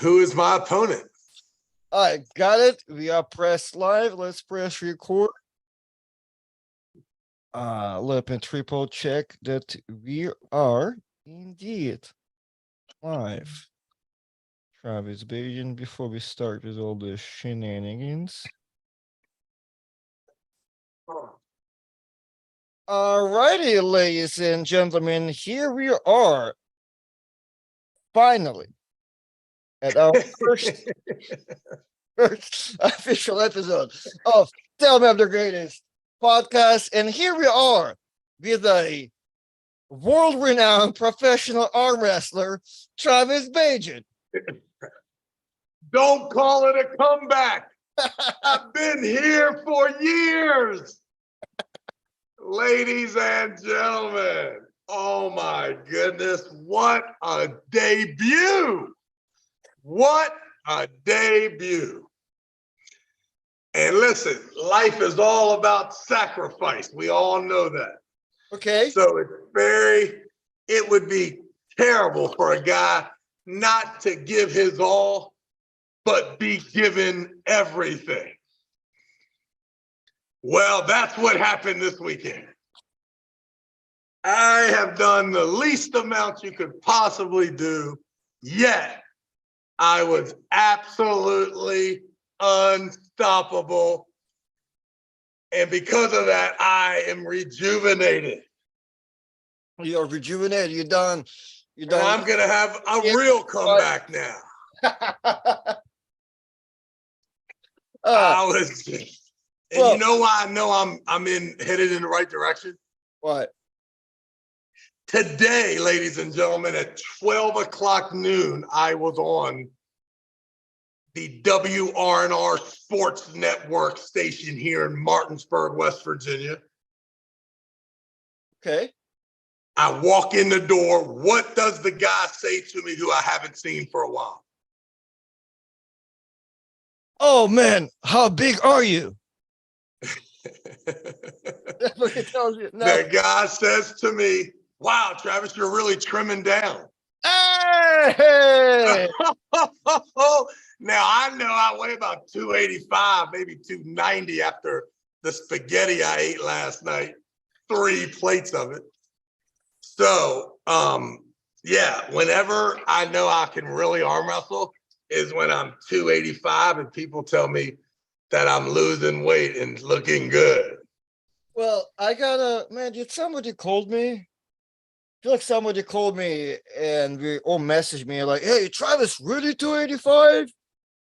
Who is my opponent? I got it. We are pressed live. Let's press record. Let me triple check that we are indeed live. Travis Bagent, before we start with all the shenanigans. Alrighty, ladies and gentlemen, here we are. Finally, at our first official episode of Tell Me I'm the Greatest podcast. And here we are with a world-renowned professional arm wrestler, Travis Bagent. Don't call it a comeback. I've been here for years. Ladies and gentlemen, oh my goodness, what a debut. What a debut. And listen, life is all about sacrifice. We all know that. Okay. So it would be terrible for a guy not to give his all, but be given everything. Well, that's what happened this weekend. I have done the least amount you could possibly do, yet I was absolutely unstoppable. And because of that, I am rejuvenated. You're rejuvenated. You're done. And I'm going to have a real comeback now. You know why I know I'm headed in the right direction? What? Today, ladies and gentlemen, at 12 o'clock noon, I was on the WRNR Sports Network station here in Martinsburg, West Virginia. Okay. I walk in the door. What does the guy say to me who I haven't seen for a while? Oh, man, how big are you? That's what it tells you. No. The guy says to me, wow, Travis, you're really trimming down. Hey! Now, I know I weigh about 285, maybe 290 after the spaghetti I ate last night, 3 plates of it. So, yeah, whenever I know I can really arm wrestle is when I'm 285 and people tell me that I'm losing weight and looking good. Well, did somebody called me? I feel like somebody called me and we all messaged me like, hey, Travis, really 285?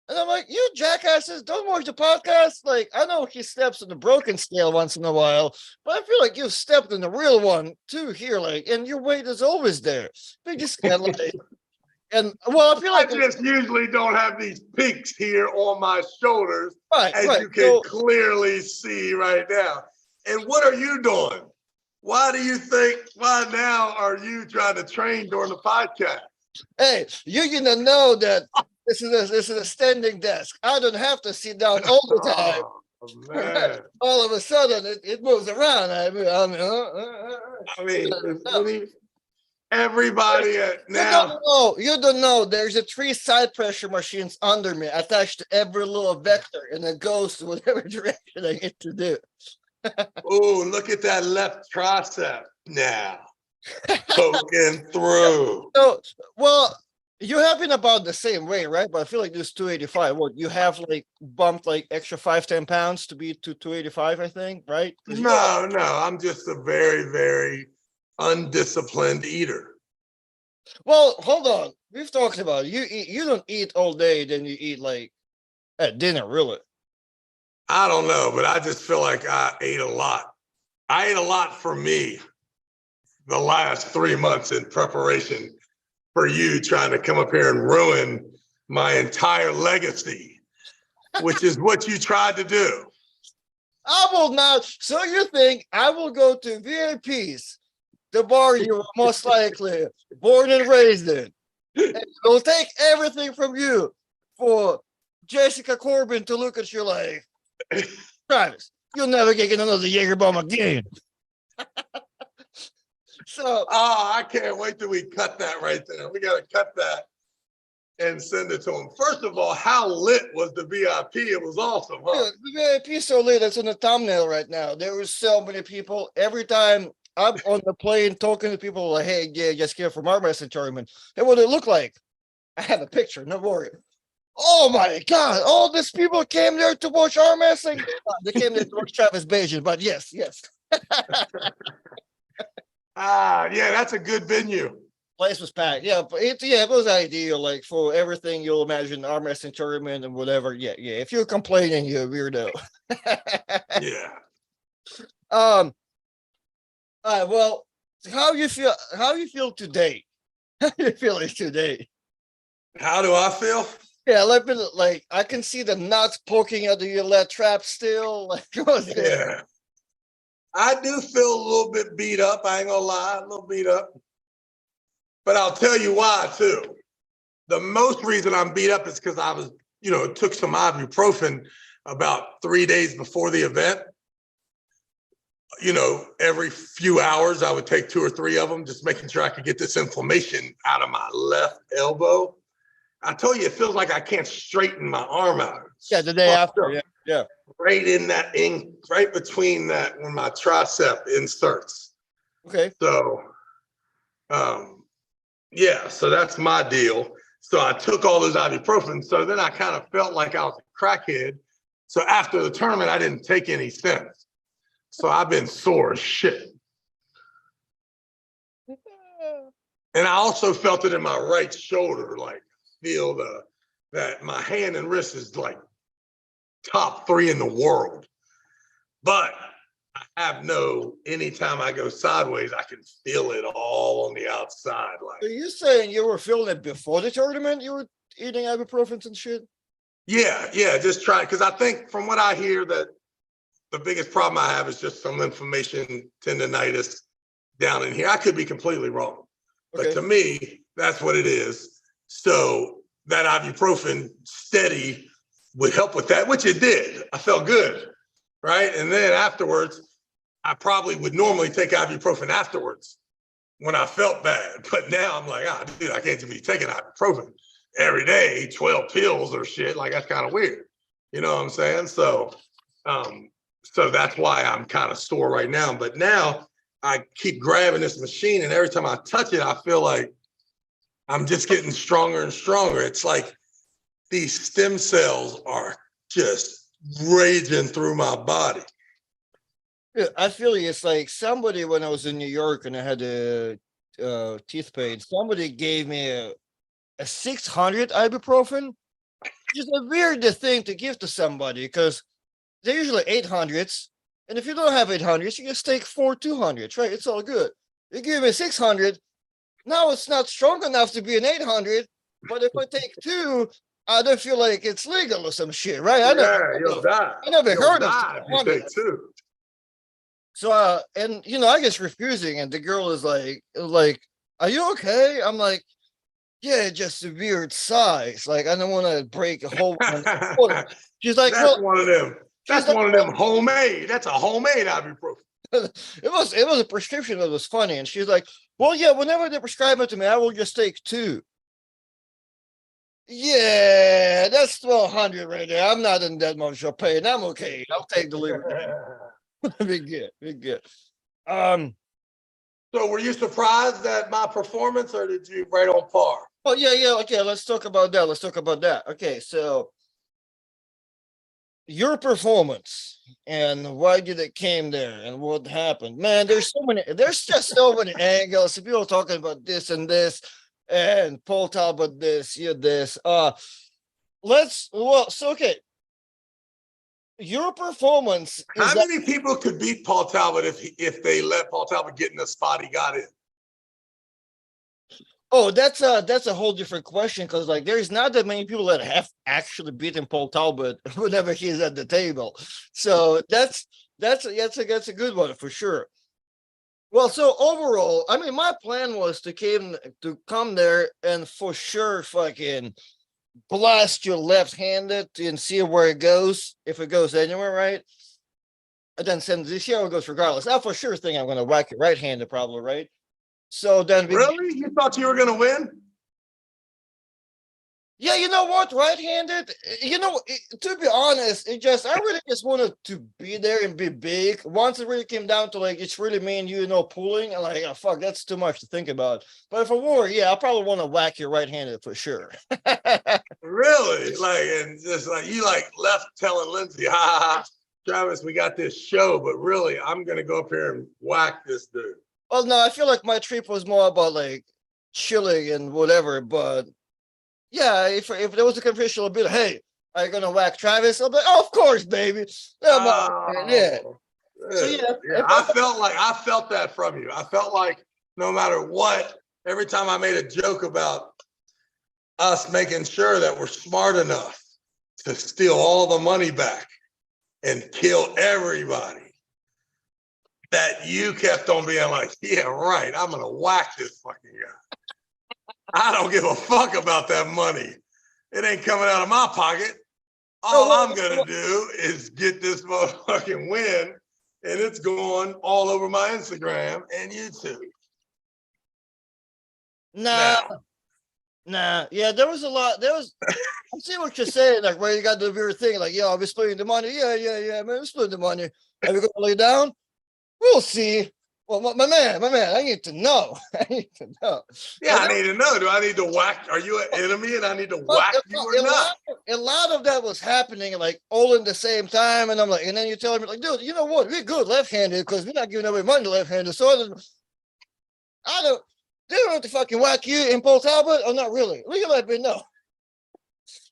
And I'm like, you jackasses, don't watch the podcast. Like, I know he steps on the broken scale once in a while, but I feel like you've stepped on the real one too here, like, and your weight is always there. But just kind of like, and well, I feel like I just usually don't have these peaks here on my shoulders, right, you can clearly see right now. And what are you doing? Why now are you trying to train during the podcast? Hey, you didn't know that this is a standing desk. I don't have to sit down all the time. Oh, man. All of a sudden, it moves around. Everybody now. You don't know. There's 3 side pressure machines under me attached to every little vector, and it goes to whatever direction I get to do. Oh, look at that left tricep now. Poking through. So, well, you have been about the same weight, right? But I feel like this 285. What you have like bumped like extra 5-10 pounds to be to 285, I think, right? No, I'm just a very, very undisciplined eater. Well, hold on. We've talked about it. You don't eat all day, then you eat like at dinner, really. I don't know, but I just feel like I ate a lot. I ate a lot for me the last 3 months in preparation for you trying to come up here and ruin my entire legacy, which is what you tried to do. I will not. So you think I will go to VIPs, the bar you were most likely born and raised in, and will take everything from you for Jessica Corbin to look at you like, Travis, you'll never get another Jaeger bomb again. So, I can't wait till we cut that right there. We got to cut that. and send it to him. First of all, how lit was the VIP? It was awesome, huh? Dude, the VIP is so lit. It's in the thumbnail right now. There were so many people. Every time I'm on the plane talking to people, like, hey, yeah, just came from our wrestling tournament. And what it looked like, I have a picture. No worry. Oh my God! All these people came there to watch arm wrestling. They came there to watch Travis Bagent, but yes, yes. Yeah, that's a good venue. Place was packed. Yeah, but it was ideal, like for everything you'll imagine, arm wrestling tournament and whatever. Yeah, yeah. If you're complaining, you're a weirdo. Yeah. All right, well, how you feel? How you feel today? How you feeling today? How do I feel? Yeah, like I can see the nuts poking out of your leg trap still. Like, what's it? Yeah. I do feel a little bit beat up. I ain't gonna lie, a little beat up. But I'll tell you why too. The most reason I'm beat up is because I was, took some ibuprofen about 3 days before the event. Every few hours I would take 2 or 3 of them, just making sure I could get this inflammation out of my left elbow. I told you, it feels like I can't straighten my arm out. Yeah, the day after. Yeah, yeah. Right in that right between that when my tricep inserts. Okay. So, yeah, so that's my deal. So I took all those ibuprofen. So then I kind of felt like I was a crackhead. So after the tournament, I didn't take any since. So I've been sore as shit. And I also felt it in my right shoulder, like feel that my hand and wrist is like top 3 in the world. But I have anytime I go sideways, I can feel it all on the outside. Are you saying you were feeling it before the tournament? You were eating ibuprofen and shit? Yeah, just trying. Because I think from what I hear that the biggest problem I have is just some inflammation, tendonitis down in here. I could be completely wrong. Okay. But to me, that's what it is. So that ibuprofen steady would help with that, which it did. I felt good, right? And then afterwards, I probably would normally take ibuprofen afterwards when I felt bad. But now I'm like, dude, I can't be taking ibuprofen every day, 12 pills or shit. Like, that's kind of weird. You know what I'm saying? So that's why I'm kind of sore right now. But now I keep grabbing this machine, and every time I touch it, I feel like I'm just getting stronger and stronger. It's like these stem cells are just raging through my body. Yeah, I feel it's like somebody, when I was in New York and I had a teeth pain, somebody gave me a 600 ibuprofen. Just a weird thing to give to somebody because they're usually 800s. And if you don't have 800s, you just take 4 200s, right? It's all good. You give me 600. Now it's not strong enough to be an 800, but if I take 2, I don't feel like it's legal or some shit, right? You'll die. I never heard of it. You take 2. So, and I guess refusing, and the girl is like, are you okay? I'm like, yeah, just a weird size. Like, I don't want to break a whole one. She's like, that's one of them. That's one of them homemade. That's a homemade ibuprofen. It was a prescription that was funny. And she's like, well, yeah, whenever they prescribe it to me, I will just take 2. Yeah, that's 1,200 right there. I'm not in that much of pain. I'm okay. I'll take delivery. Be good. So were you surprised at my performance, or did you right on par? Oh, yeah. Okay, let's talk about that. Okay, so your performance and why did it came there and what happened? Man, there's just so many angles. People talking about this and Paul Talbot this, you this. Okay. Your performance. How many people could beat Paul Talbot if they let Paul Talbot get in the spot he got in? Oh, that's a whole different question because like there's not that many people that have actually beaten Paul Talbot whenever he's at the table. So that's a good one for sure. Well, so overall, I mean, my plan was to come there and for sure fucking blast you left-handed and see where it goes, if it goes anywhere, right? And then send this year it goes regardless. I for sure think I'm gonna whack it right-handed, probably, right? So then really? You thought you were gonna win? Yeah, you know what? Right-handed. To be honest, I really just wanted to be there and be big. Once it really came down to like it's really me and you, pulling, and like, oh, fuck, that's too much to think about. But if I were, yeah, I probably want to whack you right-handed for sure. Really? Like, and just like you like left telling Lindsay, ha ha ha, Travis, we got this show, but really, I'm gonna go up here and whack this dude. Well, no, I feel like my trip was more about like chilling and whatever. But yeah, if there was a conventional bit, hey, are you gonna whack Travis? I'll be like, oh, of course, baby. Yeah. Oh, So yeah. yeah, Yeah. I felt that from you. I felt like no matter what, every time I made a joke about us making sure that we're smart enough to steal all the money back and kill everybody, that you kept on being like, yeah, right, I'm gonna whack this fucking guy. I don't give a fuck about that money. It ain't coming out of my pocket. All I'm gonna do is get this motherfucking win, and it's going all over my Instagram and YouTube. nah, yeah, there was a lot. I see what you're saying, like where you got the weird thing, like, I'll be splitting the money. Yeah, man, we're splitting the money. Are we gonna lay down? We'll see. Well, my man, I need to know. I need to know. Yeah, I need to know. Do I need to whack? Are you an enemy and I need to whack you or not? A lot of that was happening like all in the same time, and I'm like, and then you're telling me like, dude, you know what? We're good left-handed because we're not giving away money to left-handed. So I don't. Do you want to fucking whack you in Paul Talbot or not really? You let me know.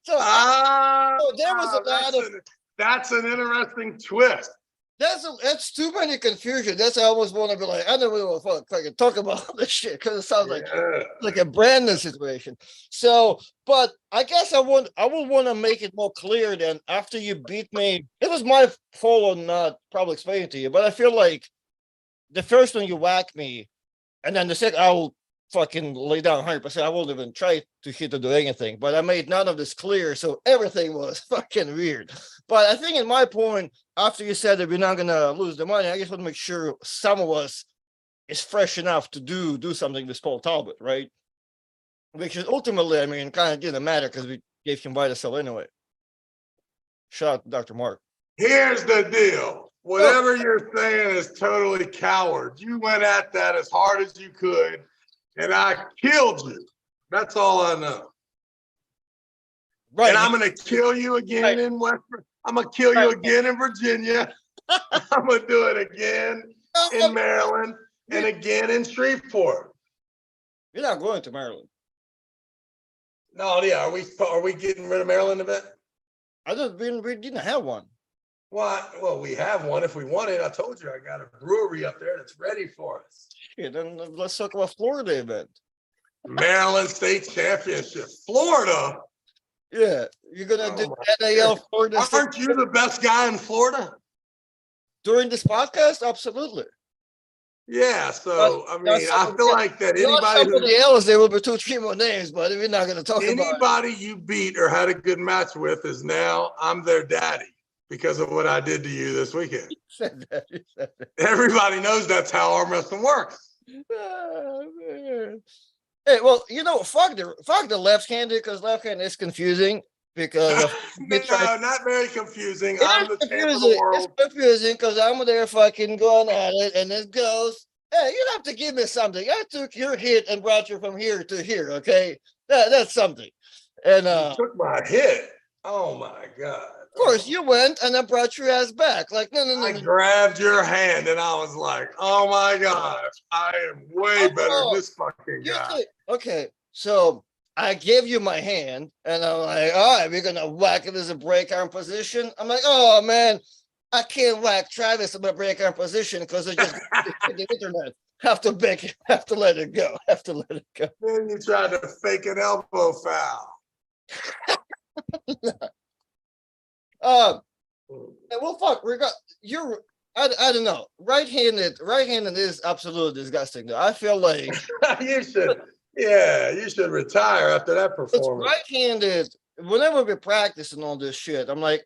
So, there was a lot of. That's an interesting twist. That's too many confusion. That's I almost want to be like, I don't really want to fucking talk about this shit because it sounds like a brand new situation. So, but I guess I would want to make it more clear then after you beat me. It was my fault on not probably explaining to you, but I feel like the first one you whack me, and then the second I'll fucking lay down 100%. I won't even try to hit to do anything, but I made none of this clear, so everything was fucking weird. But I think in my point, after you said that we're not gonna lose the money, I just want to make sure some of us is fresh enough to do something with Paul Talbot, right? Which is ultimately, I mean, kind of didn't matter because we gave him buy to sell anyway. Shout out to Dr. Mark. Here's the deal. Whatever you're saying is totally coward. You went at that as hard as you could, and I killed you. That's all I know. Right. And I'm going to kill you again in West. I'm going to kill you again in Virginia. I'm going to do it again in Maryland and again in Shreveport. You're not going to Maryland. No, yeah. Are we getting rid of Maryland a bit? We didn't have one. Well, we have one if we want it. I told you I got a brewery up there that's ready for us. Shit, then let's talk about Florida event. Maryland State Championship. Florida. Yeah, you're gonna do NAL Florida. Aren't you the best guy in Florida? During this podcast? Absolutely. Yeah, so I mean, I feel like that anybody else, there will be 2-3 more names, but we're not gonna talk about anybody you beat or had a good match with is now I'm their daddy because of what I did to you this weekend. You said that. Everybody knows that's how arm wrestling works. Oh, man. Hey, well, fuck the left-handed because left-handed is confusing because no, not very confusing. I'm the champ of the world. It's confusing because I'm there fucking going at it, and it goes, hey, you have to give me something. I took your hit and brought you from here to here, okay? That's something. And you took my hit. Oh my God. Of course, you went and I brought your ass back. Like, no. I grabbed your hand and I was like, oh my gosh, I am way better than this fucking guy. Okay, so I gave you my hand and I'm like, all right, we're going to whack it as a break arm position. I'm like, oh man, I can't whack Travis in my break arm position because I just the internet. Have to let it go. Then you tried to fake an elbow foul. Well, fuck. I don't know. Right-handed is absolutely disgusting. Though I feel like you should retire after that performance. Right-handed. Whenever we practice and all this shit, I'm like,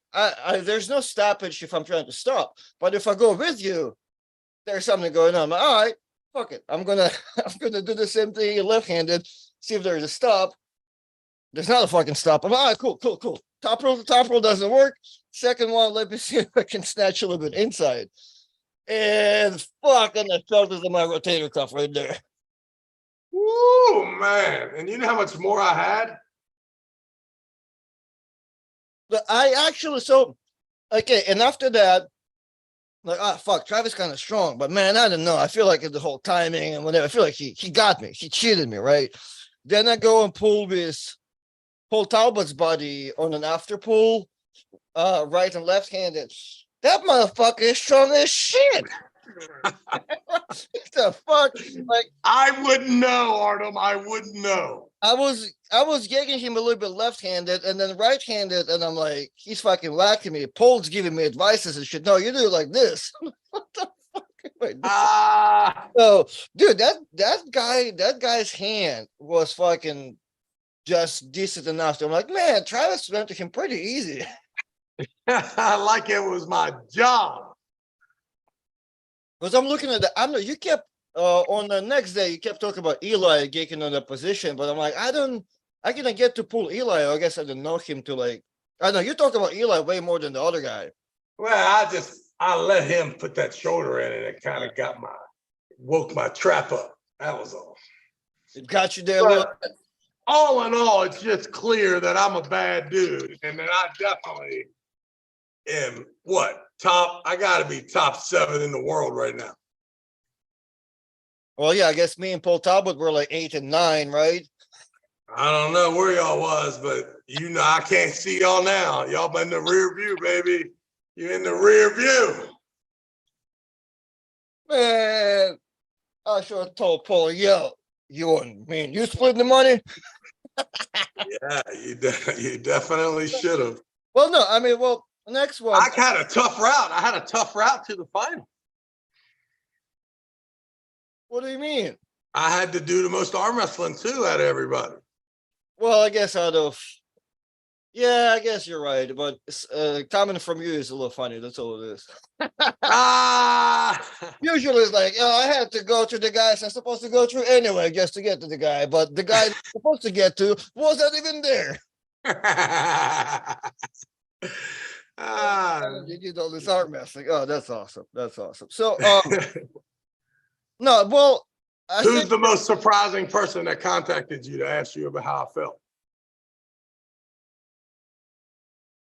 there's no stoppage if I'm trying to stop. But if I go with you, there's something going on. I'm like, all right, fuck it. I'm gonna do the same thing left-handed. See if there's a stop. There's not a fucking stop. I'm all right, cool. Top roll doesn't work. Second one, let me see if I can snatch a little bit inside. And fucking I felt it in my rotator cuff right there. Woo, man. And you know how much more I had? But I actually okay, and after that, like, fuck, Travis kind of strong, but man, I don't know. I feel like the whole timing and whatever. I feel like he got me. He cheated me, right? Then I go and pull Talbot's body on an after pull, right and left handed. That motherfucker is strong as shit. What the fuck? Like, I wouldn't know, Artem. I wouldn't know. I was getting him a little bit left-handed and then right-handed, and I'm like, he's fucking whacking me. Paul's giving me advices and shit. No, you do it like this. What the fuck? So, dude, that guy's hand was fucking just decent enough. I'm like, man, Travis went to him pretty easy. Like it was my job. Because I'm looking at you kept on the next day, you kept talking about Eli getting on the position, but I'm like, I didn't get to pull Eli. I guess I didn't know him to like, I know you talked about Eli way more than the other guy. Well, I let him put that shoulder in and it kind of woke my trap up. That was all. It got you there a little bit. All in all, it's just clear that I'm a bad dude and that I definitely am I gotta be top 7 in the world right now. Well, yeah, I guess me and Paul Talbot were like 8 and 9, right? I don't know where y'all was, but I can't see y'all now. Y'all been in the rear view, baby. You're in the rear view. Man, I sure told Paul, yo, you splitting the money? Yeah, you definitely should have. Well, no, I mean, next one. I had a tough route. I had a tough route to the final. What do you mean? I had to do the most arm wrestling too out of everybody. Well, I guess I guess you're right, but coming from you is a little funny. That's all it is. Usually it's like, I had to go to the guys I'm supposed to go through anyway just to get to the guy, but the guy I'm supposed to get to wasn't even there. You did all this arm wrestling. Oh, that's awesome. That's awesome. So, no, well, who's the most surprising person that contacted you to ask you about how I felt?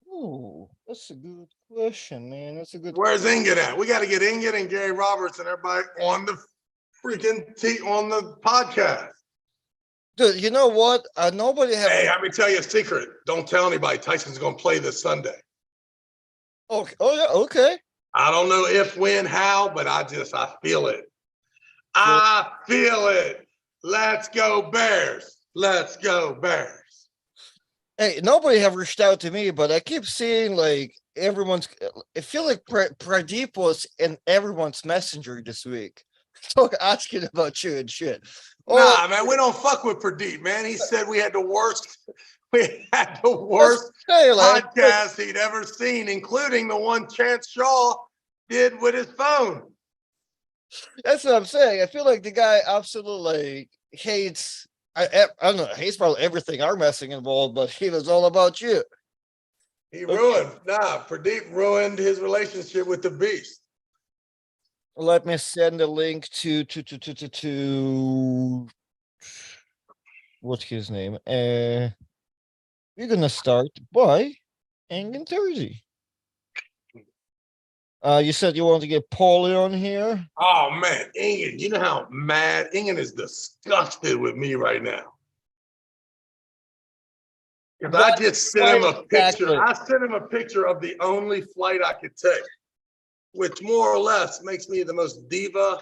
Ooh, that's a good question, man. That's a good. Where's Inget at? We got to get Inget and Gary Roberts and everybody on the on the podcast. Dude, you know what? Nobody have. Hey, let me tell you a secret. Don't tell anybody. Tyson's going to play this Sunday. Okay. Oh yeah. Okay. I don't know if, when, how, but I feel it. I feel it. Let's go Bears. Let's go Bears. Hey, nobody have reached out to me, but I keep seeing like everyone's. I feel like Pradeep was in everyone's messenger this week, so asking about you and shit. Nah, man, we don't fuck with Pradeep, man. He said we had the worst podcast he'd ever seen, including the one Chance Shaw did with his phone. That's what I'm saying. I feel like the guy absolutely hates. I don't know. Hates probably everything arm wrestling involved, but he was all about you. Pradeep ruined his relationship with the Beast. Let me send a link to what's his name? We're gonna start by Engin Thursday. You said you want to get Paulie on here. Oh man, Ingen, you know how mad Ingen is disgusted with me right now. Because I just sent him a picture. Exactly. I sent him a picture of the only flight I could take, which more or less makes me the most diva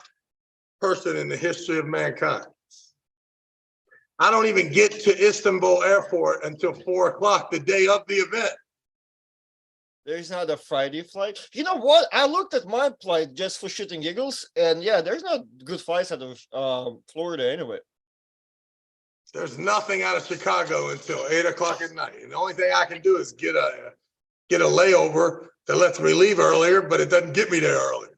person in the history of mankind. I don't even get to Istanbul airport until 4:00 the day of the event. There's not a Friday flight. You know what? I looked at my flight just for shit and giggles, and yeah, there's not good flights out of Florida anyway. There's nothing out of Chicago until 8:00 at night, and the only thing I can do is get a layover that lets me leave earlier, but it doesn't get me there earlier.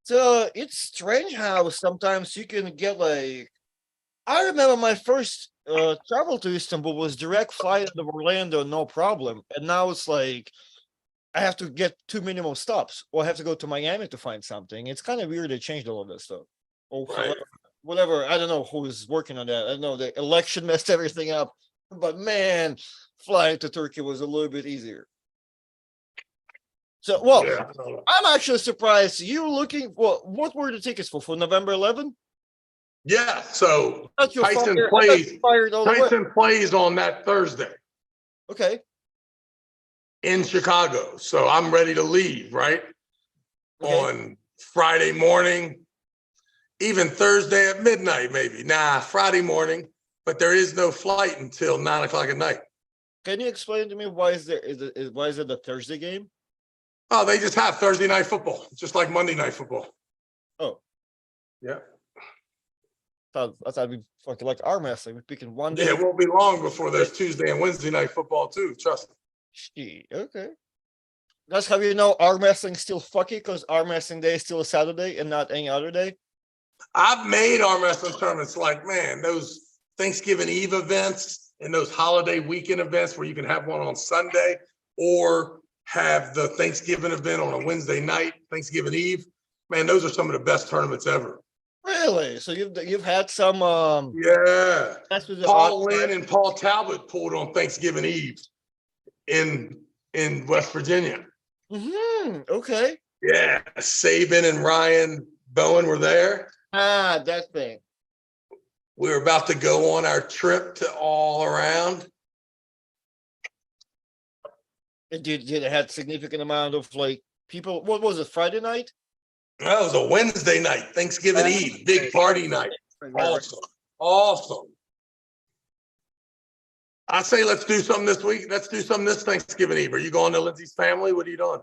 So it's strange how sometimes you can get like. I remember my first travel to Istanbul was direct flight out of Orlando, no problem. And now it's like I have to get 2 minimum stops, or I have to go to Miami to find something. It's kind of weird they changed all of that stuff. Or Right. whatever. I don't know who is working on that. I don't know the election messed everything up, but man, flying to Turkey was a little bit easier. So, well, Yeah. I'm actually surprised you looking. Well, what were the tickets for November 11? Yeah. So I thought you Tyson fired. I thought plays. you fired all the way. Tyson plays on that Thursday Okay. in Chicago. So I'm ready to leave, right? Okay. On Friday morning, even Thursday at midnight, maybe. Nah, Friday morning, but there is no flight until 9 o'clock at night. Can you explain to me why why is it a Thursday game? Oh, they just have Thursday night football, just like Monday night football. Oh, Yeah. I thought we fucking like arm wrestling. We're picking one Yeah, day. it won't be long before there's Tuesday and Wednesday night football too. Trust me. Shit, okay. That's how you know arm wrestling still fucky, because arm wrestling day is still a Saturday and not any other day. I've made arm wrestling tournaments like, man, those Thanksgiving Eve events and those holiday weekend events where you can have one on Sunday or have the Thanksgiving event on a Wednesday night, Thanksgiving Eve. Man, those are some of the best tournaments ever. Really? So you've had some Yeah. that's with the Paul Lynn and Paul Talbot pulled on Thanksgiving Eve in West Virginia. Okay. Yeah. Saban and Ryan Bowen were there. Ah, that thing. We were about to go on our trip to All Around. Did it had significant amount of like people? What was it? Friday night? That was a Wednesday night, Thanksgiving Eve, big party night. Awesome. Awesome. I say let's do something this week. Let's do something this Thanksgiving Eve. Are you going to Lindsay's family? What are you doing?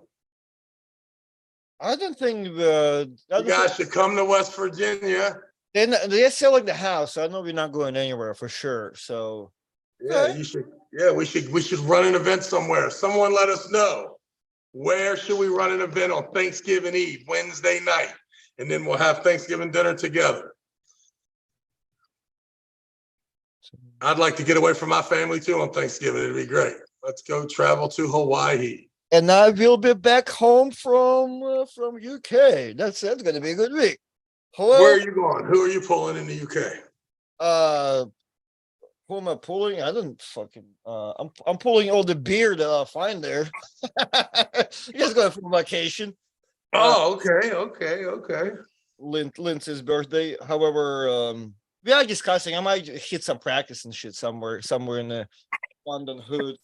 I don't think You guys should come to West Virginia. they're selling the house. So I know we're not going anywhere for sure. So Yeah, you should. Yeah, we should run an event somewhere. Someone let us know. Where should we run an event on Thanksgiving Eve, Wednesday night? And then we'll have Thanksgiving dinner together. I'd like to get away from my family too on Thanksgiving. It'd be great. Let's go travel to Hawaii. and I will be back home from UK. That's going to be a good week. Where are you going? Who are you pulling in the UK? Who am I pulling? I don't fucking. I'm pulling all the beer that I find there. You guys going for vacation? Oh, okay. Lindsay's birthday. However, we are discussing. I might hit some practice and shit somewhere in the London hood.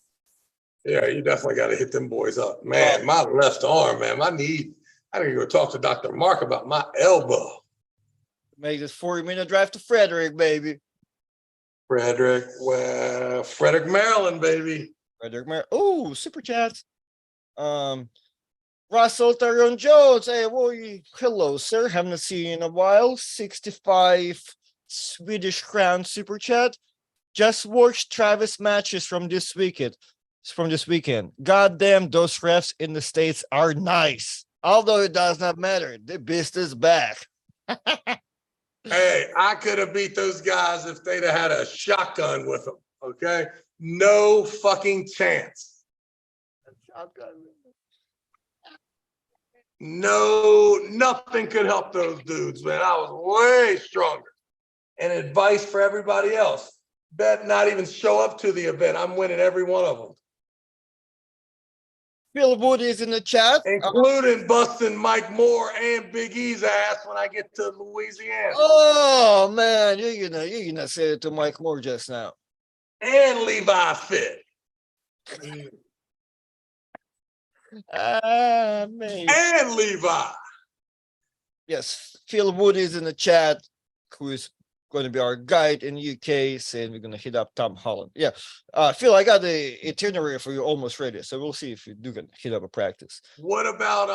Yeah, you definitely got to hit them boys up, man. My left arm, man. My knee. I gotta go talk to Dr. Mark about my elbow. Make this 40-minute drive to Frederick, baby. Frederick, Maryland, baby. Oh, super chats. Russell Tyrone Jones. Hey, hello, sir. Haven't seen you in a while. 65 Swedish crown super chat. Just watched Travis matches from this weekend. Goddamn, those refs in the States are nice. Although it does not matter. The beast is back. Hey, I could have beat those guys if they'd have had a shotgun with them. Okay, no fucking chance. No, nothing could help those dudes, man. I was way stronger. And advice for everybody else: bet not even show up to the event. I'm winning every one of them. Phil Wood is in the chat, including busting Mike Moore and Big E's ass when I get to Louisiana. Oh man, you're gonna say it to Mike Moore just now. And Levi Fit. Man. And Levi. Yes, Phil Wood is in the chat, who is going to be our guide in UK, saying we're going to hit up Tom Holland. Yeah, Phil, I got the itinerary for you almost ready, so we'll see if you do get hit up a practice. What about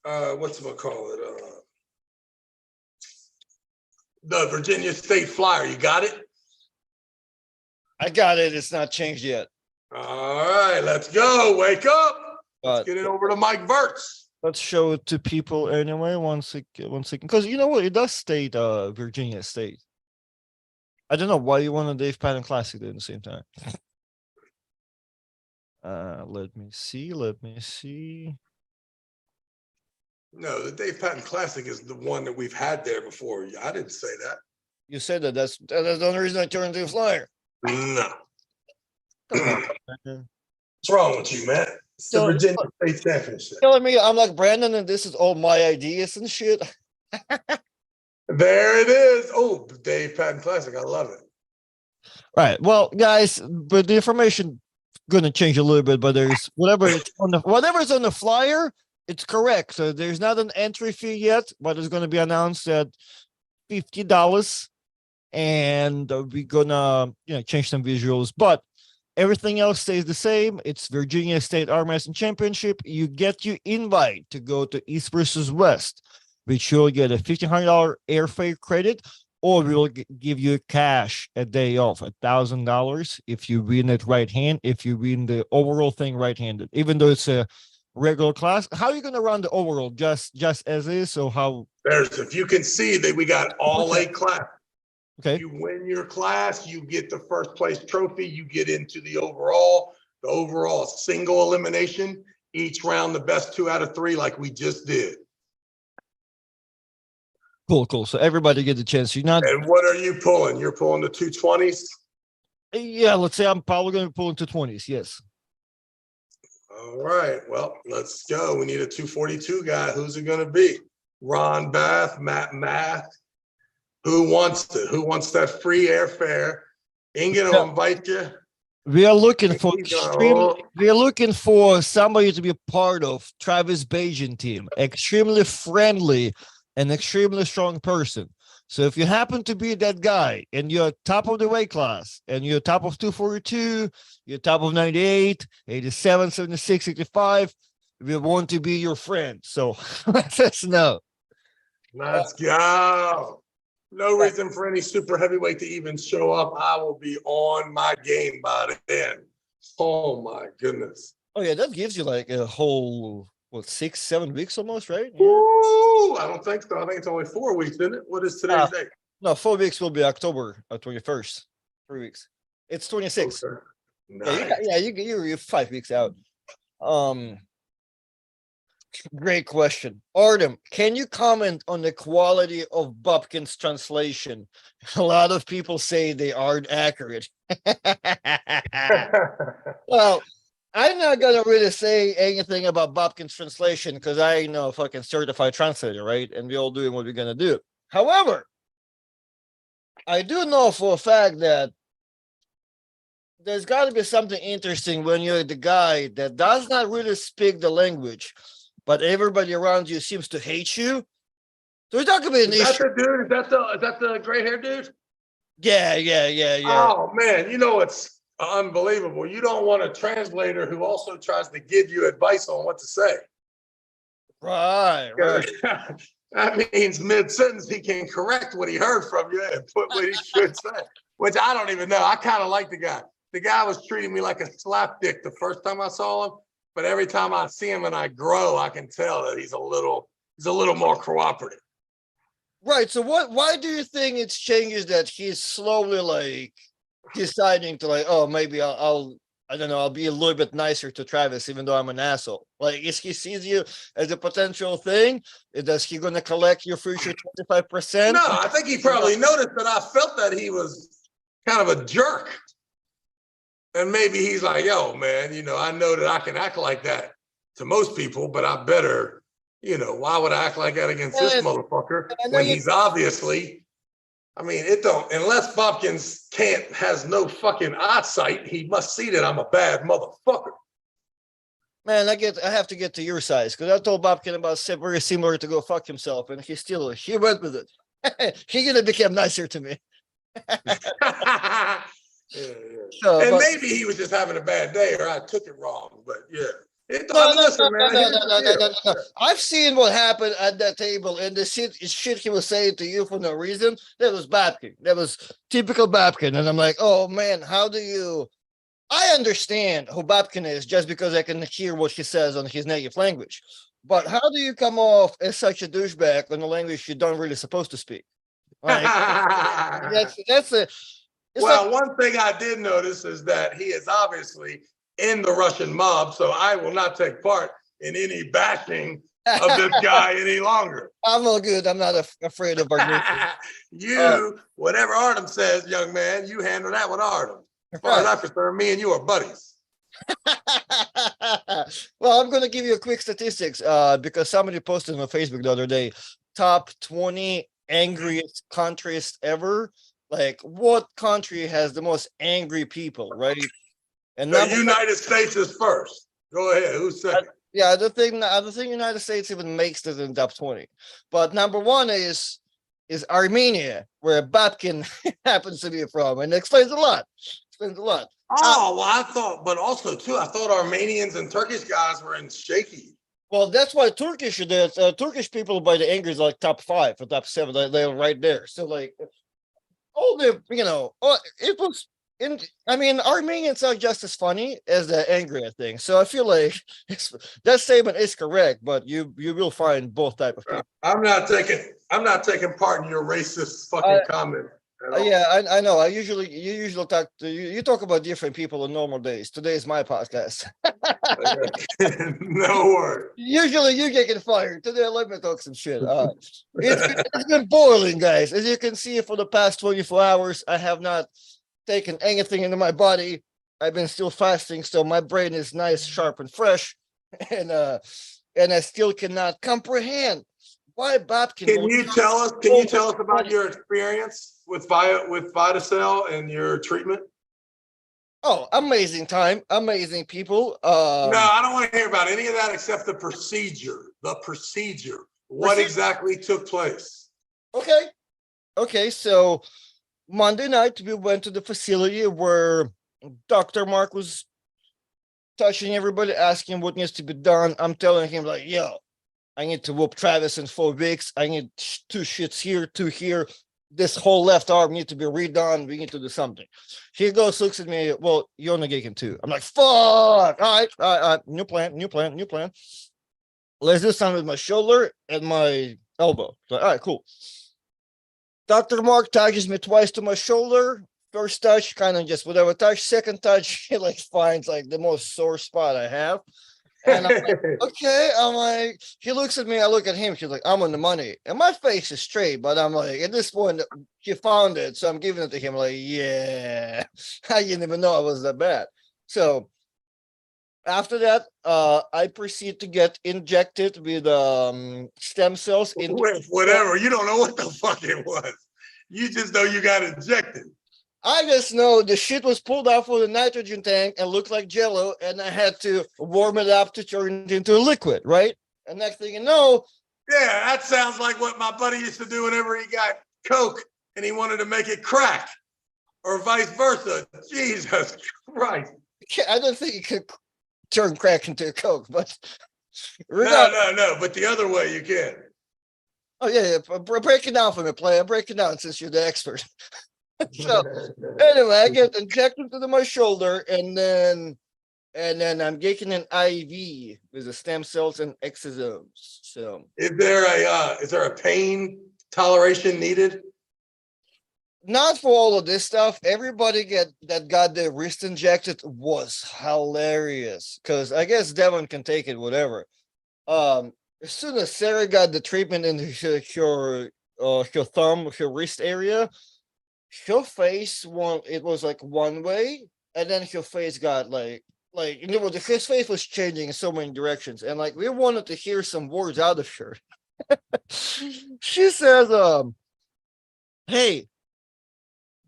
whatchamacallit? The Virginia State Flyer. You got it? I got it. It's not changed yet. All right, let's go. Wake up. Let's get it over to Mike Verts. Let's show it to people anyway. One second. Because you know what? It does state Virginia State. I don't know why you want a Dave Patton Classic at the same time. Let me see. Let me see. No, the Dave Patton Classic is the one that we've had there before. I didn't say that. You said that. That's the only reason I turned into a flyer. No. Come on, man. What's wrong with you, man? It's the So- Virginia State Championship. Telling me I'm like Brandon and this is all my ideas and shit. There it is. Oh, Dave Patton Classic. I love it. Right. Well, guys, but the information gonna change a little bit, but there's whatever's on the flyer, it's correct. So there's not an entry fee yet, but it's gonna be announced at $50, and we're gonna change some visuals, but everything else stays the same. It's Virginia State Arm Wrestling Championship. You get your invite to go to East versus West, which you'll get a $1,500 airfare credit, or we'll give you cash a day off, $1,000 if you win it right hand, if you win the overall thing right-handed, even though it's a regular class. How are you going to run the overall? Just as is? So how? If you can see that we got all Okay. A class. Okay. You win your class, you get the first place trophy, you get into the overall. The overall single elimination, each round the best 2 out of 3 like we just did. Cool. So everybody gets a chance. You're not. And what are you pulling? You're pulling the 220s? Yeah, let's say I'm probably going to pull into 20s. Yes. All right. Well, let's go. We need a 242 guy. Who's it going to be? Ron Bath, Matt Math. Who wants it? Who wants that free airfare? Ain't gonna invite you. We are looking for somebody to be a part of Travis Bagent team. Extremely friendly and extremely strong person. So if you happen to be that guy and you're top of the weight class and you're top of 242, you're top of 98, 87, 76, 85, we want to be your friend. So let us know. Let's go. No reason for any super heavyweight to even show up. I will be on my game by then. Oh my goodness. Oh yeah, that gives you like a whole 6-7 weeks almost, right? Yeah. Ooh, I don't think so. I think it's only 4 weeks, isn't it? What is today's date? No, 4 weeks will be October 21st. 3 weeks. It's 26. Okay. Nice. You're 5 weeks out. Great question. Artem, can you comment on the quality of Bupkin's translation? A lot of people say they aren't accurate. Well, I'm not gonna really say anything about Bupkin's translation because I know fucking certified translator, right? And we're all doing what we're gonna do. However, I do know for a fact that there's got to be something interesting when you're the guy that does not really speak the language, but everybody around you seems to hate you. There's not gonna be an Is that issue. the dude? Is that the gray hair dude? Yeah. Oh man, it's unbelievable. You don't want a translator who also tries to give you advice on what to say. Right. That means mid-sentence he can correct what he heard from you and put what he should say, which I don't even know. I kind of like the guy. The guy was treating me like a slapdick the first time I saw him, but every time I see him and I grow, I can tell that he's a little more cooperative. Right. So why do you think it's changes that he's slowly like deciding to like, oh, maybe I don't know, I'll be a little bit nicer to Travis, even though I'm an asshole. Like, is he sees you as a potential thing? Is he gonna collect your future 25%? No, I think he probably noticed that I felt that he was kind of a jerk. And maybe he's like, yo, man, I know that I can act like that to most people, but I better, why would I act like that against this motherfucker when he's obviously, it don't, unless Bopkins has no fucking eyesight, he must see that I'm a bad motherfucker. Man, I have to get to your size because I told Bobkin about very similar to go fuck himself, and he went with it. He gonna become nicer to me. Yeah. So, and maybe he was just having a bad day, or I took it wrong. But yeah, no. I've seen what happened at that table, and the shit he was saying to you for no reason. That was Babkin. That was typical Babkin, and I'm like, oh man, how do you? I understand who Babkin is just because I can hear what he says on his native language. But how do you come off as such a douchebag on a language you don't really supposed to speak? Like, that's It's like, Well, one thing I did notice is that he is obviously in the Russian mob, so I will not take part in any bashing of this guy any longer. I'm all good. I'm not afraid of Armenians. You, whatever Artem says, young man, you handle that with Artem. As far as Right. I'm concerned, me and you are buddies. Well, I'm gonna give you a quick statistics because somebody posted on Facebook the other day, top 20 angriest countries ever. Like, what country has the most angry people, right? And The number one, United States is first. Go ahead. Who's second? yeah, I don't think United States even makes it in top 20. But number one is Armenia, where Babkin happens to be from, and it explains a lot. Explains a lot. Oh, well, I thought, but also too, I thought Armenians and Turkish guys were in shaky. Well, that's why Turkish people by the angry is like top 5 or top 7. They're right there. So like all the it was in. I mean, Armenians are just as funny as the angry thing. So I feel like that statement is correct, but you will find both type of people. I'm not taking part in your racist fucking comment. Yeah, I know. You usually talk to you talk about different people on normal days. Today is my podcast. No word. Usually you get fired. Today let me talk some shit. It's been boiling, guys. As you can see, for the past 24 hours, I have not taken anything into my body. I've been still fasting, so my brain is nice, sharp, and fresh, and I still cannot comprehend why Babkin. Can you tell us? Can you tell us about your experience with Vitacell and your treatment? Oh, amazing time, amazing people. No, I don't want to hear about any of that except the procedure. The procedure. What exactly took place? Okay. So Monday night we went to the facility where Dr. Mark was touching everybody, asking what needs to be done. I'm telling him like, yo, I need to whoop Travis in 4 weeks. I need 2 shits here, 2 here. This whole left arm needs to be redone. We need to do something. He goes, looks at me. Well, you're only getting 2. I'm like, fuck. All right. New plan. Let's do something with my shoulder and my elbow. Like, all right, cool. Dr. Mark touches me twice to my shoulder. First touch, kind of just whatever touch. Second touch, he like finds like the most sore spot I have. And I'm like, okay. I'm like, he looks at me, I look at him, he's like, I'm on the money. And my face is straight, but I'm like, at this point, he found it. So I'm giving it to him, like, yeah. I didn't even know I was that bad. So after that, I proceed to get injected with stem cells. Whatever. You don't know what the fuck it was. You just know you got injected. I just know the shit was pulled out of the nitrogen tank and looked like jello, and I had to warm it up to turn it into a liquid, right? And next thing you know, yeah, that sounds like what my buddy used to do whenever he got Coke and he wanted to make it crack, or vice versa. Jesus Christ! I don't think you could turn crack into a Coke, but no. But the other way you can. Oh yeah. Break it down for me, player. Break it down since you're the expert. So anyway, I get injected to my shoulder, and then I'm getting an IV with the stem cells and exosomes. So is there a pain toleration needed? Not for all of this stuff. Everybody that got their wrist injected was hilarious because I guess Devon can take it, whatever. As soon as Sarah got the treatment in her thumb, her wrist area, her face it was like one way, and then her face got like his face was changing in so many directions, and like we wanted to hear some words out of her. She says, hey,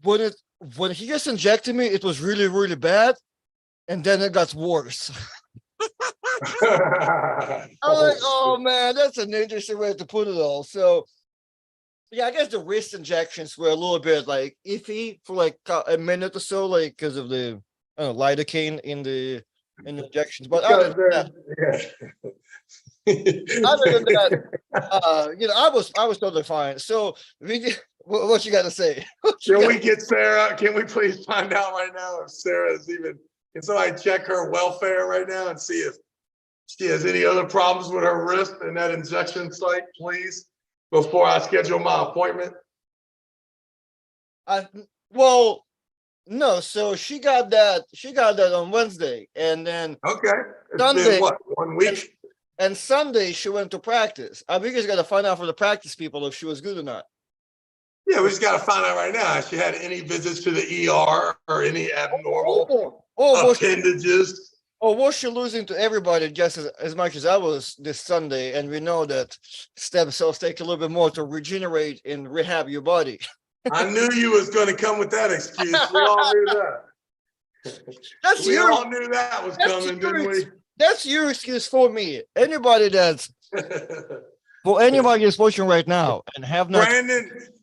when he just injected me, it was really, really bad, and then it got worse. I'm like, oh man, that's an interesting way to put it all. So yeah, I guess the wrist injections were a little bit like iffy for like a minute or so, like because of the lidocaine in the injections. But other than that, I was totally fine. So what you got to say? Can we get Sarah? Can we please find out right now if Sarah is even? Can somebody check her welfare right now and see if she has any other problems with her wrist and that injection site, please? Before I schedule my appointment? Well, No, so she got that. She got that on Wednesday, and then Okay. It's been Sunday what, 1 week? and Sunday she went to practice. I think he's got to find out from the practice people if she was good or not. Yeah, we just got to find out right now. Has she had any visits to the ER or any abnormal appendages? Was she losing to everybody just as much as I was this Sunday? And we know that stem cells take a little bit more to regenerate and rehab your body. I knew you was going to come with that excuse. We all knew that. That's We your all knew that was coming, didn't we? that's your excuse for me. Anybody that's for anybody that's watching right now and have not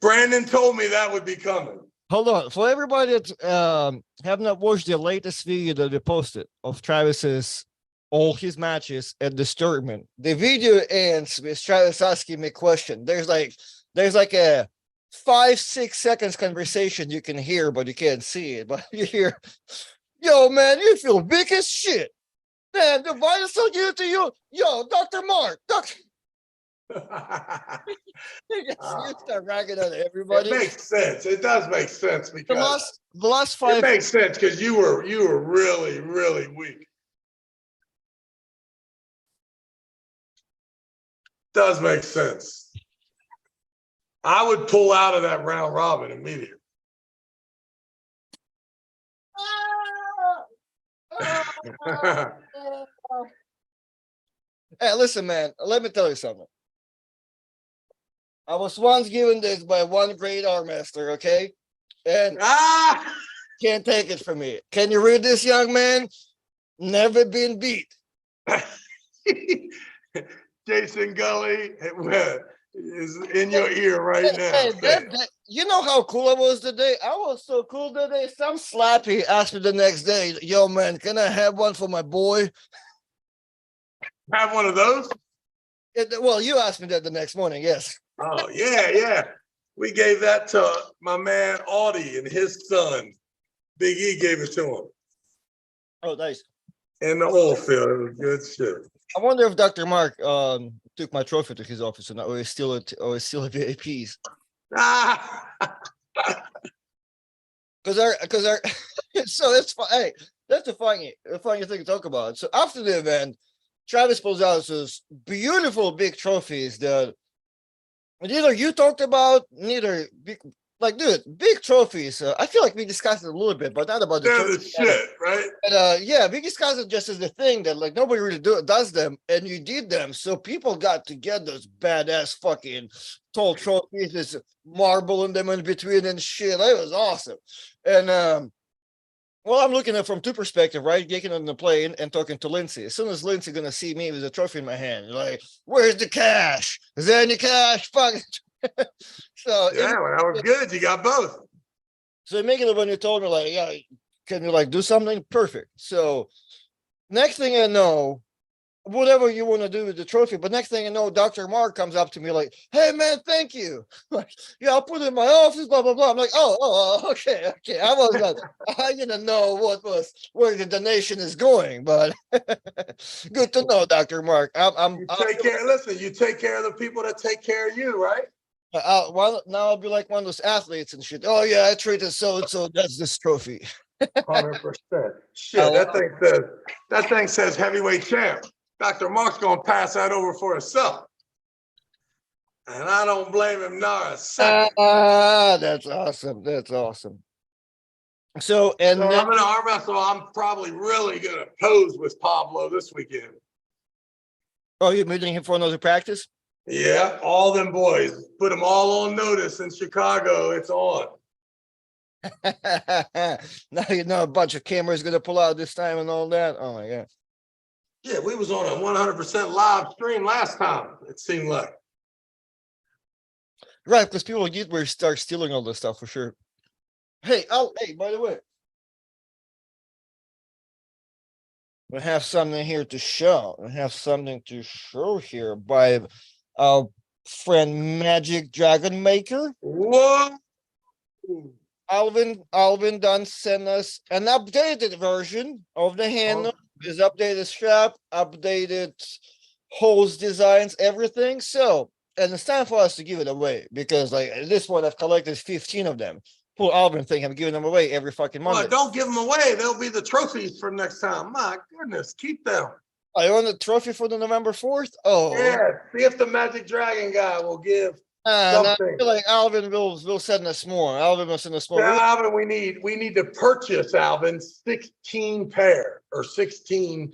Brandon told me that would be coming. hold on for everybody that have not watched the latest video that we posted of Travis's all his matches at this tournament. The video ends with Travis asking me a question. There's like a 5-6 seconds conversation you can hear, but you can't see it. But you hear, yo, man, you feel big as shit. Man, the virus will give it to you. Yo, Dr. Mark, Dr. You start ragging on everybody. It makes sense. It does make sense because The last it five. makes sense because you were really, really weak. Does make sense. I would pull out of that round robin immediately. Hey, listen, man, let me tell you something. I was once given this by one great arm master, okay? And can't take it from me. Can you read this, young man? Never been beat. Jason Gully is in your ear right now. Hey, you know how cool I was today? I was so cool today. Some slappy asked me the next day, yo, man, can I have one for my boy? Have one of those? Well, you asked me that the next morning, yes. Oh, yeah. We gave that to my man Audie and his son. Big E gave it to him. Oh, nice. In the oil field. It was good shit. I wonder if Dr. Mark took my trophy to his office or not, or is still at VIPs. Because our so that's fine. Hey, that's a funny thing to talk about. So after the event, Travis pulls out those beautiful big trophies that neither you talked about, neither big, big trophies. I feel like we discussed it a little bit, but not about the They're the shit, right? But yeah, we discussed it just as the thing that like nobody really does them, and you did them, so people got to get those badass fucking tall trophies, there's marble in them in between and shit. It was awesome. And well, I'm looking at it from two perspectives, right? Getting on the plane and talking to Lindsay. As soon as Lindsay gonna see me with a trophy in my hand, like, where's the cash? Is there any cash? Fuck. So yeah, well, that was good. You got both. So making it when you told me like, yeah, can you like do something perfect? So next thing I know, whatever you want to do with the trophy, but next thing I know, Dr. Mark comes up to me like, hey man, thank you. Like, yeah, I'll put it in my office, blah blah blah. I'm like, okay. I was like, I didn't know where the donation is going, but good to know, Dr. Mark. You take care. Listen, you take care of the people that take care of you, right? Now I'll be like one of those athletes and shit. Oh yeah, I treated so and so. That's this trophy. 100%. Shit, that thing says heavyweight champ. Dr. Mark's gonna pass that over for himself. And I don't blame him not a second. That's awesome. That's awesome. So I'm gonna arm wrestle. I'm probably really gonna pose with Pablo this weekend. Oh, you're meeting him for another practice? Yeah, all them boys. Put them all on notice in Chicago. It's on. Now you know a bunch of cameras gonna pull out this time and all that. Oh my god. Yeah, we was on a 100% live stream last time, it seemed like. Right, because people will start stealing all this stuff for sure. Hey, by the way, we have something here to show. We have something to show here by our friend Magic Dragon Maker. Whoa! Alvin done sent us an updated version of the handle. His updated strap, updated hose designs, everything. So, and it's time for us to give it away because like this one I've collected 15 of them. whole Alvin thing. I'm giving them away every fucking Monday. Well, don't give them away. They'll be the trophies for next time. My goodness, keep them. I own a trophy for the November 4th. Oh, Yeah, see if the Magic Dragon guy will give I something. feel like Alvin will send us more. Alvin will send us more. Now, Alvin, we need to purchase, Alvin, 16 pair or 16.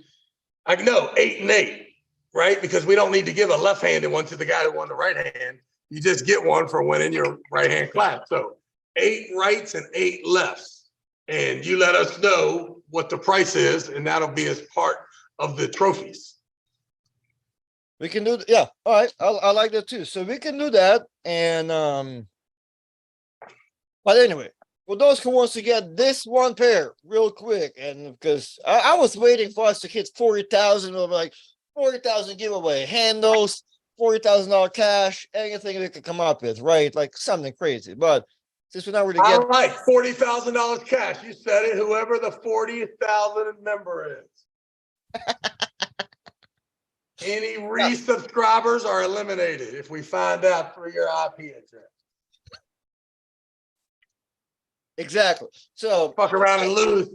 I know 8 and 8, right? Because we don't need to give a left-handed one to the guy who won the right hand. You just get one for winning your right hand class. So 8 rights and 8 lefts, and you let us know what the price is, and that'll be as part of the trophies. We can do, yeah. All right, I like that too. So we can do that, and but anyway, for those who wants to get this one pair real quick, and because I was waiting for us to hit 40,000, we're like 40,000 giveaway handles, $40,000 cash, anything we could come up with, right? Like something crazy. But since we're not really All getting right, $40,000 cash. You said it. Whoever the 40,000 member is. Any resubscribers are eliminated if we find out through your IP address. exactly. So Fuck around and lose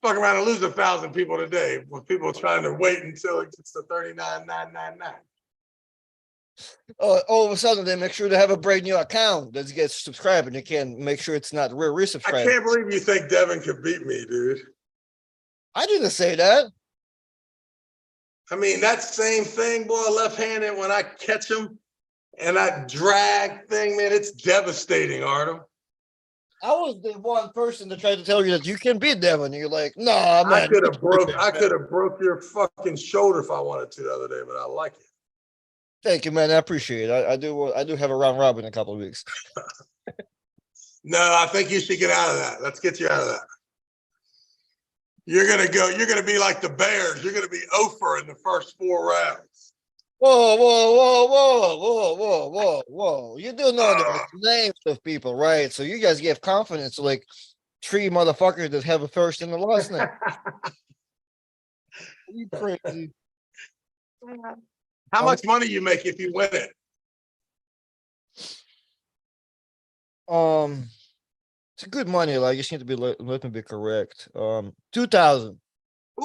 1,000 people today with people trying to wait until it gets to 39,999. all of a sudden they make sure to have a brand new account that gets subscribed, and you can make sure it's not I resubscribed. can't believe you think Devin could beat me, dude. I didn't say that. I mean, that same thing, boy, left-handed, when I catch him and that drag thing, man, it's devastating, Artem. I was the one person that tried to tell you that you can beat Devin. And you're like, nah, man. I could have broke your fucking shoulder if I wanted to the other day, but I like it. Thank you, man. I appreciate it. I do have a round robin in a couple of weeks. No, I think you should get out of that. Let's get you out of that. You're gonna be like the Bears. You're gonna be over in the first 4 rounds. Whoa, whoa, whoa, whoa, whoa, whoa, whoa, whoa. You do know the names of people, right? So you guys give confidence to like 3 motherfuckers that have a first and a last name. You crazy. How much money you make if you win it? It's a good money. Like, you just need to be let me be correct. 2,000.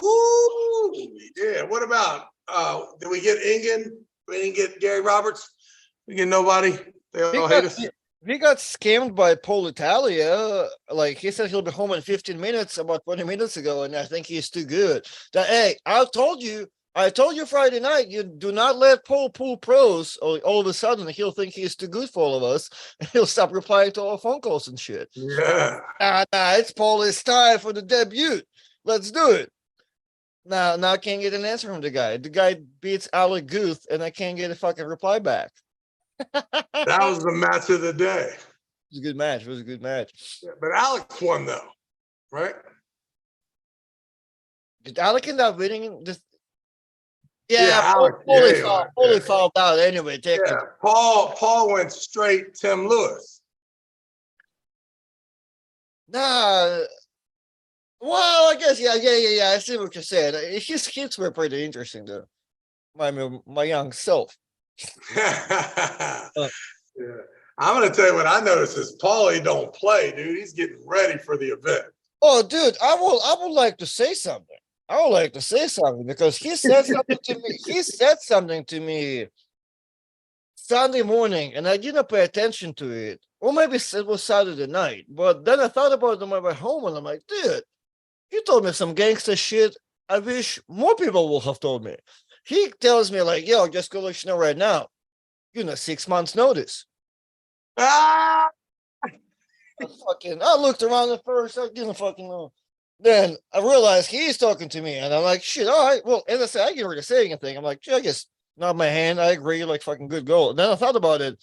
Ooh, yeah. What about did we get Ingen? We didn't get Gary Roberts. We get nobody. They all hate us. He got scammed by Paul Italia. Like, he said he'll be home in 15 minutes about 20 minutes ago, and I think he's too good. That, hey, I told you Friday night, you do not let Paul pull pros. All of a sudden, he'll think he's too good for all of us, and he'll stop replying to our phone calls and shit. Yeah. Nah, it's Paul. It's time for the debut. Let's do it. Now I can't get an answer from the guy. The guy beats Alec Guth, and I can't get a fucking reply back. That was the match of the day. It was a good match. It was a good match. Yeah, but Alex won though, right? Did Alec end up winning this? Yeah, Yeah, Alex, Foley fouled out anyway. Yeah, Paul went straight Tim Lewis. Nah. Well, I guess, yeah. I see what you're saying. His hits were pretty interesting, though. My young self. Yeah. I'm gonna tell you what I noticed is Paulie don't play, dude. He's getting ready for the event. Oh, dude, I would like to say something. I would like to say something because he said something to me. He said something to me Sunday morning, and I didn't pay attention to it. Or maybe it was Saturday night. But then I thought about it on my way home, and I'm like, dude, he told me some gangster shit. I wish more people would have told me. He tells me, like, yo, just go let you know right now. 6 months notice. Ah! I looked around at first. I didn't fucking know. Then I realized he's talking to me, and I'm like, shit, all right. Well, as I said, I get ready to say anything. I'm like, I guess nod my hand. I agree, like, fucking good goal. And then I thought about it.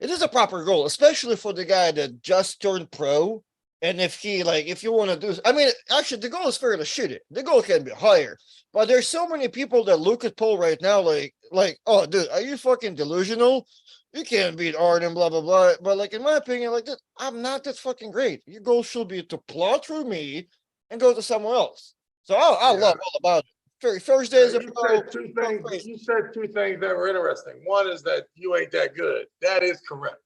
It is a proper goal, especially for the guy that just turned pro. And if you want to do, I mean, actually, the goal is fairly shitty. The goal can be higher. But there's so many people that look at Paul right now like, oh, dude, are you fucking delusional? You can't beat Arden, blah, blah, blah. But, like, in my opinion, like, I'm not that fucking great. Your goal should be to plow through me and go to somewhere else. So I love all about it. First day as a pro. You said 2 things that were interesting. One is that you ain't that good. That is correct.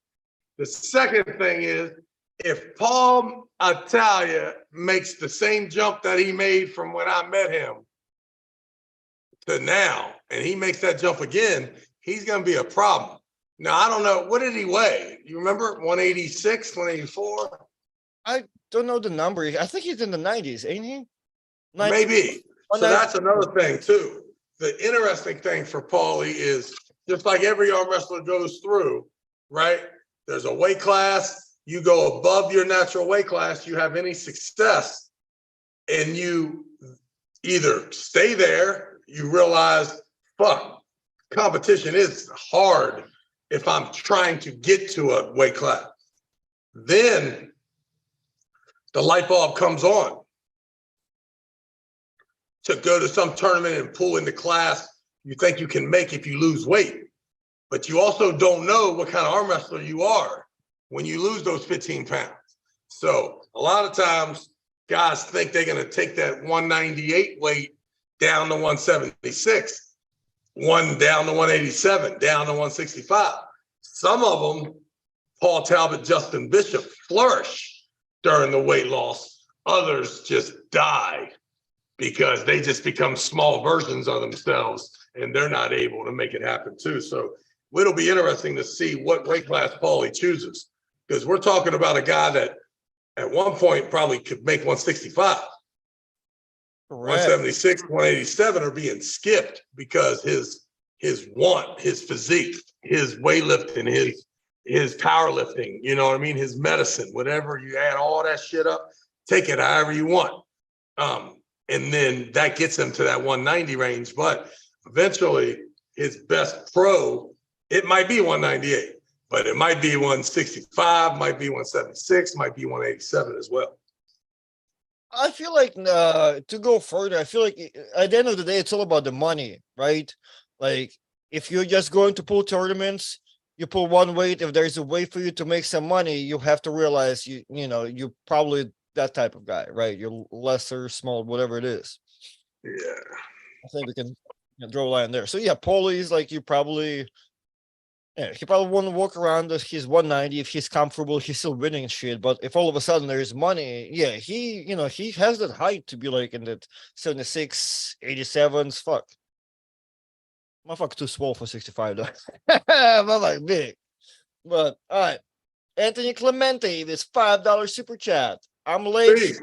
The second thing is if Paul Italia makes the same jump that he made from when I met him to now, and he makes that jump again, he's going to be a problem. Now, I don't know. What did he weigh? You remember? 186, 184? I don't know the number. I think he's in the 90s, ain't he? 90, Maybe. So that's another thing, too. The interesting thing for Paulie is just like every arm wrestler goes through, right? There's a weight class. You go above your natural weight class, you have any success, and you either stay there, you realize, fuck, competition is hard if I'm trying to get to a weight class. Then the light bulb comes on to go to some tournament and pull in the class you think you can make if you lose weight. But you also don't know what kind of arm wrestler you are when you lose those 15 pounds. So a lot of times guys think they're going to take that 198 weight down to 176, one down to 187, down to 165. Some of them, Paul Talbot, Justin Bishop, flourish during the weight loss. Others just die because they just become small versions of themselves and they're not able to make it happen too. So it'll be interesting to see what weight class Paulie chooses, because we're talking about a guy that at one point probably could make 165. Correct. 176, 187 are being skipped because his want, his physique, his weightlifting, his powerlifting, you know what I mean? His medicine, whatever, you add all that shit up, take it however you want. And then that gets him to that 190 range. But eventually his best pro, it might be 198, but it might be 165, might be 176, might be 187 as well. I feel like to go further, I feel like at the end of the day, it's all about the money, right? Like if you're just going to pull tournaments, you pull one weight. If there's a way for you to make some money, you have to realize you're probably that type of guy, right? You're lesser, small, whatever it is. Yeah. I think we can draw a line there. So yeah, Paulie's like he probably want to walk around as he's 190. If he's comfortable, he's still winning shit. But if all of a sudden there's money, yeah, he has that height to be like in that 76, 87s. Fuck. Motherfucker too small for 65 though. Motherfucker big. But all right. Anthony Clemente, this $5 super chat. I'm late. Please.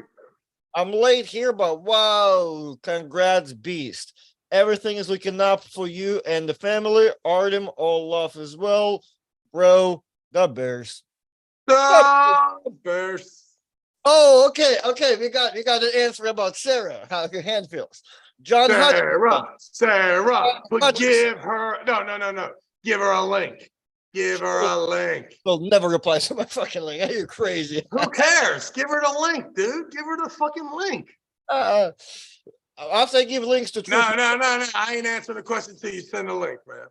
I'm late here, but wow, congrats, Beast. Everything is looking up for you and the family. Artem, all love as well. Bro, the Bears. The Bears. Oh, okay. We got an answer about Sarah, how your hand feels. John Sarah, but give her no. Give her a link. Give her a link. Will never reply to my fucking link. Are you crazy? Who cares? Give her the link, dude. Give her the fucking link. After I give links to No. I ain't answering the question until you send the link, man.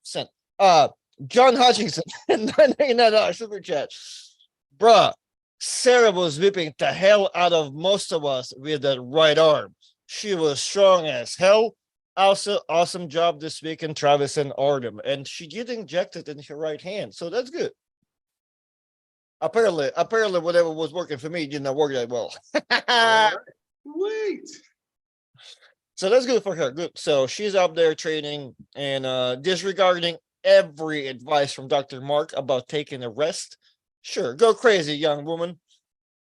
Sent. John Hutchinson, $9.99 super chat. Bruh, Sarah was whipping the hell out of most of us with that right arm. She was strong as hell. Also, awesome job this week in Travis and Artem. And she did inject it in her right hand, so that's good. Apparently, whatever was working for me did not work that well. Wait. So that's good for her. Good. So she's up there training and disregarding every advice from Dr. Mark about taking a rest. Sure, go crazy, young woman.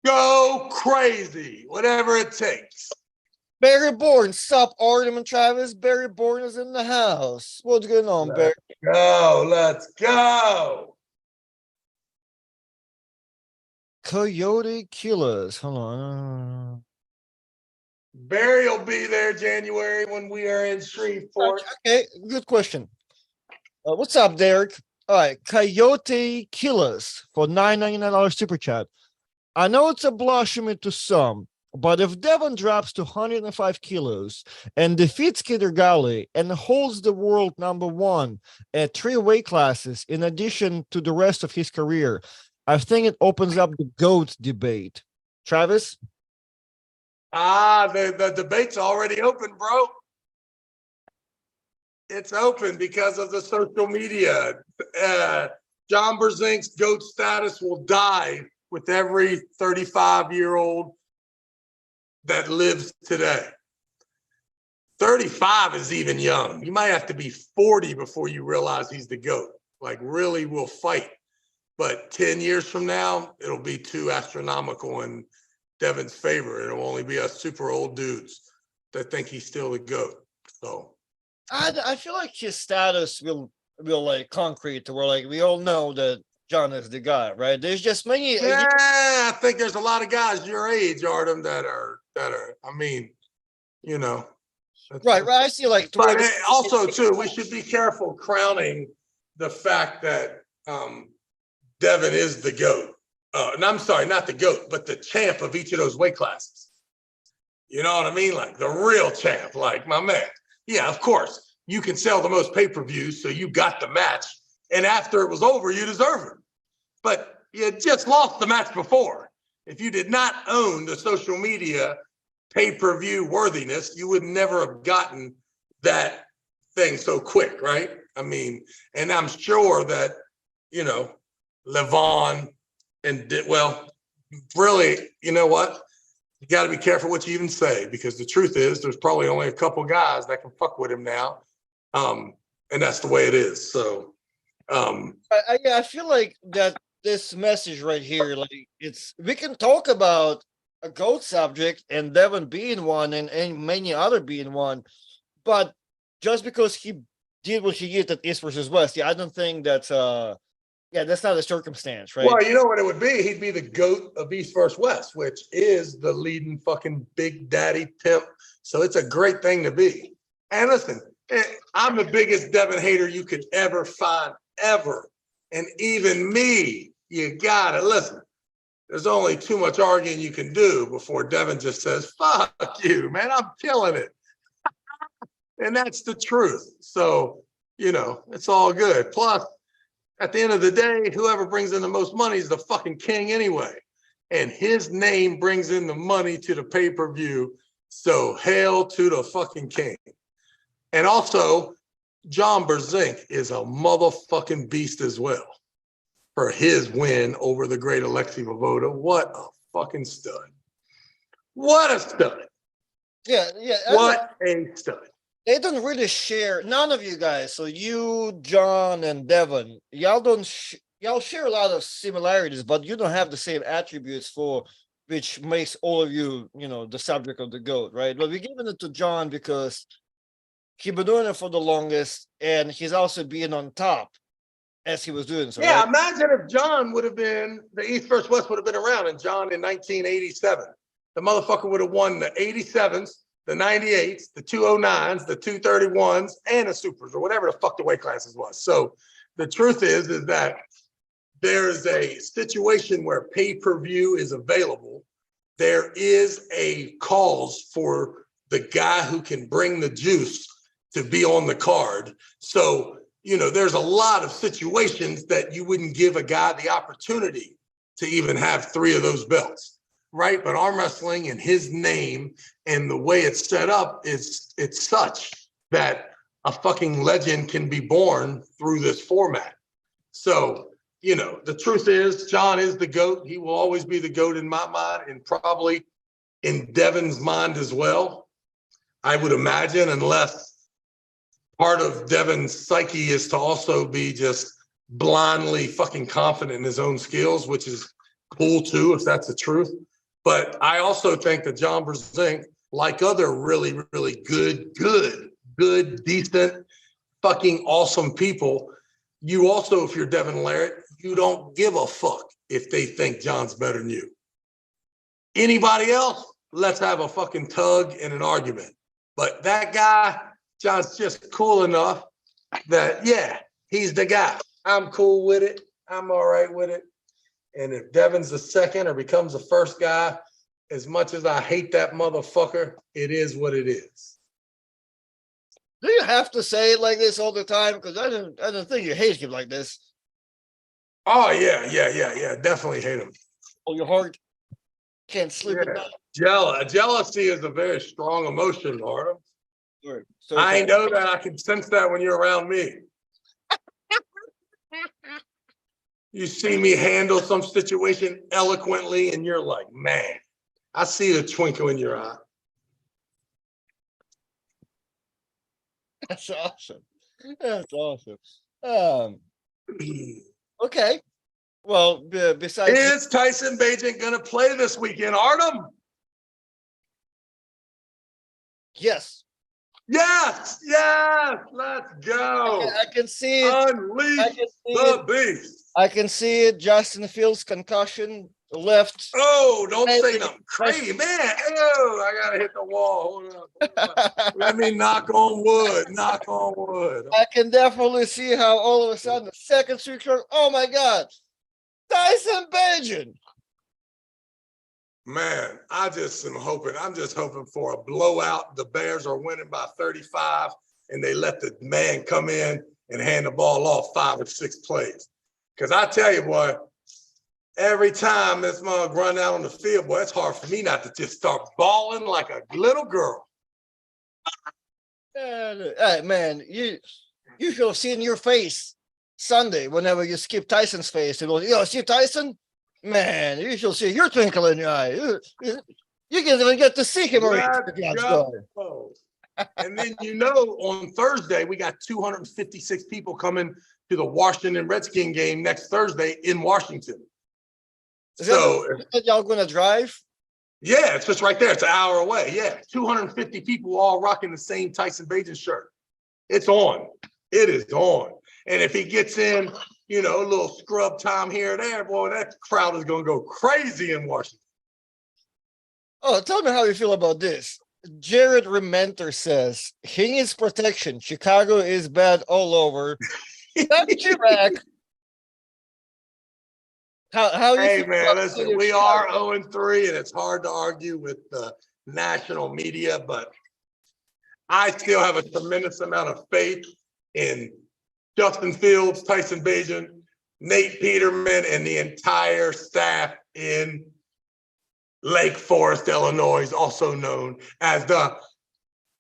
Go crazy, whatever it takes. Barry Bourne, sup, Artem and Travis. Barry Bourne is in the house. What's going on, Barry? Let's go. Coyote Killers. Hold on. Barry will be there January when we are in Shreveport. Okay, good question. What's up, Derek? All right, Coyote Killers for $9.99 super chat. I know it's a blasphemy to some, but if Devon drops to 105 kilos and defeats Kittergali and holds the world #1 at 3 weight classes in addition to the rest of his career, I think it opens up the GOAT debate. Travis? The debate's already open, bro. It's open because of the social media. John Brzezink's GOAT status will die with every 35-year-old that lives today. 35 is even young. You might have to be 40 before you realize he's the GOAT. Like, really will fight. But 10 years from now, it'll be too astronomical in Devin's favor. It'll only be us super old dudes that think he's still the GOAT. So I feel like his status will like concrete to where like we all know that John is the guy, right? There's just many. yeah, I think there's a lot of guys your age, Artem, that are. I mean, you know. Right. I see. Like, but also too, we should be careful crowning the fact that Devin is the GOAT. And I'm sorry, not the GOAT, but the champ of each of those weight classes. You know what I mean? Like the real champ, like my man. Yeah, of course, you can sell the most pay-per-views, so you got the match. And after it was over, you deserve it. But you just lost the match before. If you did not own the social media pay-per-view worthiness, you would never have gotten that thing so quick, right? I mean, and I'm sure that, you know, Levon and, well, really, you know what? You got to be careful what you even say, because the truth is there's probably only a couple guys that can fuck with him now. And that's the way it is. So, I feel like that this message right here, like we can talk about a GOAT subject and Devin being one and many other being one, but just because he did what he did at East versus West, I don't think that's that's not a circumstance, right? Well, you know what it would be? He'd be the GOAT of East versus West, which is the leading fucking big daddy pimp. So it's a great thing to be. And listen, I'm the biggest Devin hater you could ever find, ever. And even me, you gotta listen. There's only too much arguing you can do before Devin just says, fuck you, man, I'm killing it. And that's the truth. So, you know, it's all good. Plus, at the end of the day, whoever brings in the most money is the fucking king anyway. And his name brings in the money to the pay-per-view. So hail to the fucking king. And also, John Brzenk is a motherfucking beast as well for his win over the great Alexei Vovoda. What a fucking stud. What a stud. Yeah. What a stud. They don't really share, none of you guys. So you, John, and Devin, y'all share a lot of similarities, but you don't have the same attributes for which makes all of you, you know, the subject of the GOAT, right? But we're giving it to John because he's been doing it for the longest, and he's also being on top as he was doing so. Yeah, right? imagine if John would have been, the East versus West would have been around, and John in 1987. The motherfucker would have won the 87s, the 98s, the 209s, the 231s, and the supers, or whatever the fuck the weight classes was. So the truth is that there's a situation where pay-per-view is available. There is a cause for the guy who can bring the juice to be on the card. So, you know, there's a lot of situations that you wouldn't give a guy the opportunity to even have 3 of those belts. Right, but arm wrestling and his name and the way it's set up it's such that a fucking legend can be born through this format. So, you know, the truth is John is the GOAT. He will always be the GOAT in my mind, and probably in Devin's mind as well, I would imagine, unless part of Devin's psyche is to also be just blindly fucking confident in his own skills, which is cool too, if that's the truth. But I also think that John Brzenk, like other really, really good, decent, fucking awesome people, you also, if you're Devin Larratt, you don't give a fuck if they think John's better than you. Anybody else, let's have a fucking tug and an argument. But that guy, John's just cool enough that, yeah, he's the guy. I'm cool with it. I'm all right with it. And if Devin's the second or becomes the first guy, as much as I hate that motherfucker, it is what it is. Do you have to say it like this all the time? Because I don't think you hate him like this. Oh, yeah. Definitely hate him. Oh, your heart can't sleep at night. Jealousy is a very strong emotion, Artem. Sure. So I know that. I can sense that when you're around me. You see me handle some situation eloquently, and you're like, man, I see the twinkle in your eye. That's awesome. That's awesome. Okay. Well, besides, Is Tyson Bagent going to play this weekend, Artem? yes, Yes, let's go. I can see it. Unleash I can see the it. beast. I can see it. Justin Fields concussion left. Oh, don't say Maybe. nothing crazy, man. Oh, I gotta hit the wall. Hold on. Let me knock on wood. Knock on wood. I can definitely see how all of a sudden the second streak. Oh my God, Tyson Bagent. Man, I'm just hoping for a blowout. The Bears are winning by 35, and they let the man come in and hand the ball off 5 or 6 plays. Because I tell you, boy, every time this mug run out on the field, boy, it's hard for me not to just start bawling like a little girl. Hey, man, you should have seen your face Sunday whenever you skip Tyson's face. It goes, see Tyson? Man, you should see your twinkle in your eye. You can't even get to see him. Let's go. And then, on Thursday, we got 256 people coming to the Washington Redskin game next Thursday in Washington. Is that y'all going to drive? Yeah, it's just right there. It's an hour away. Yeah, 250 people all rocking the same Tyson Bagent shirt. It's on. It is on. And if he gets in, a little scrub time here and there, boy, that crowd is going to go crazy in Washington. Oh, tell me how you feel about this. Jared Rementer says he needs protection. Chicago is bad all over. Got you back. How you Hey, feel man, listen, we are 0-3, and it's hard to argue with the national media, but I still have a tremendous amount of faith in Justin Fields, Tyson Bagent, Nate Peterman, and the entire staff in Lake Forest, Illinois, also known as the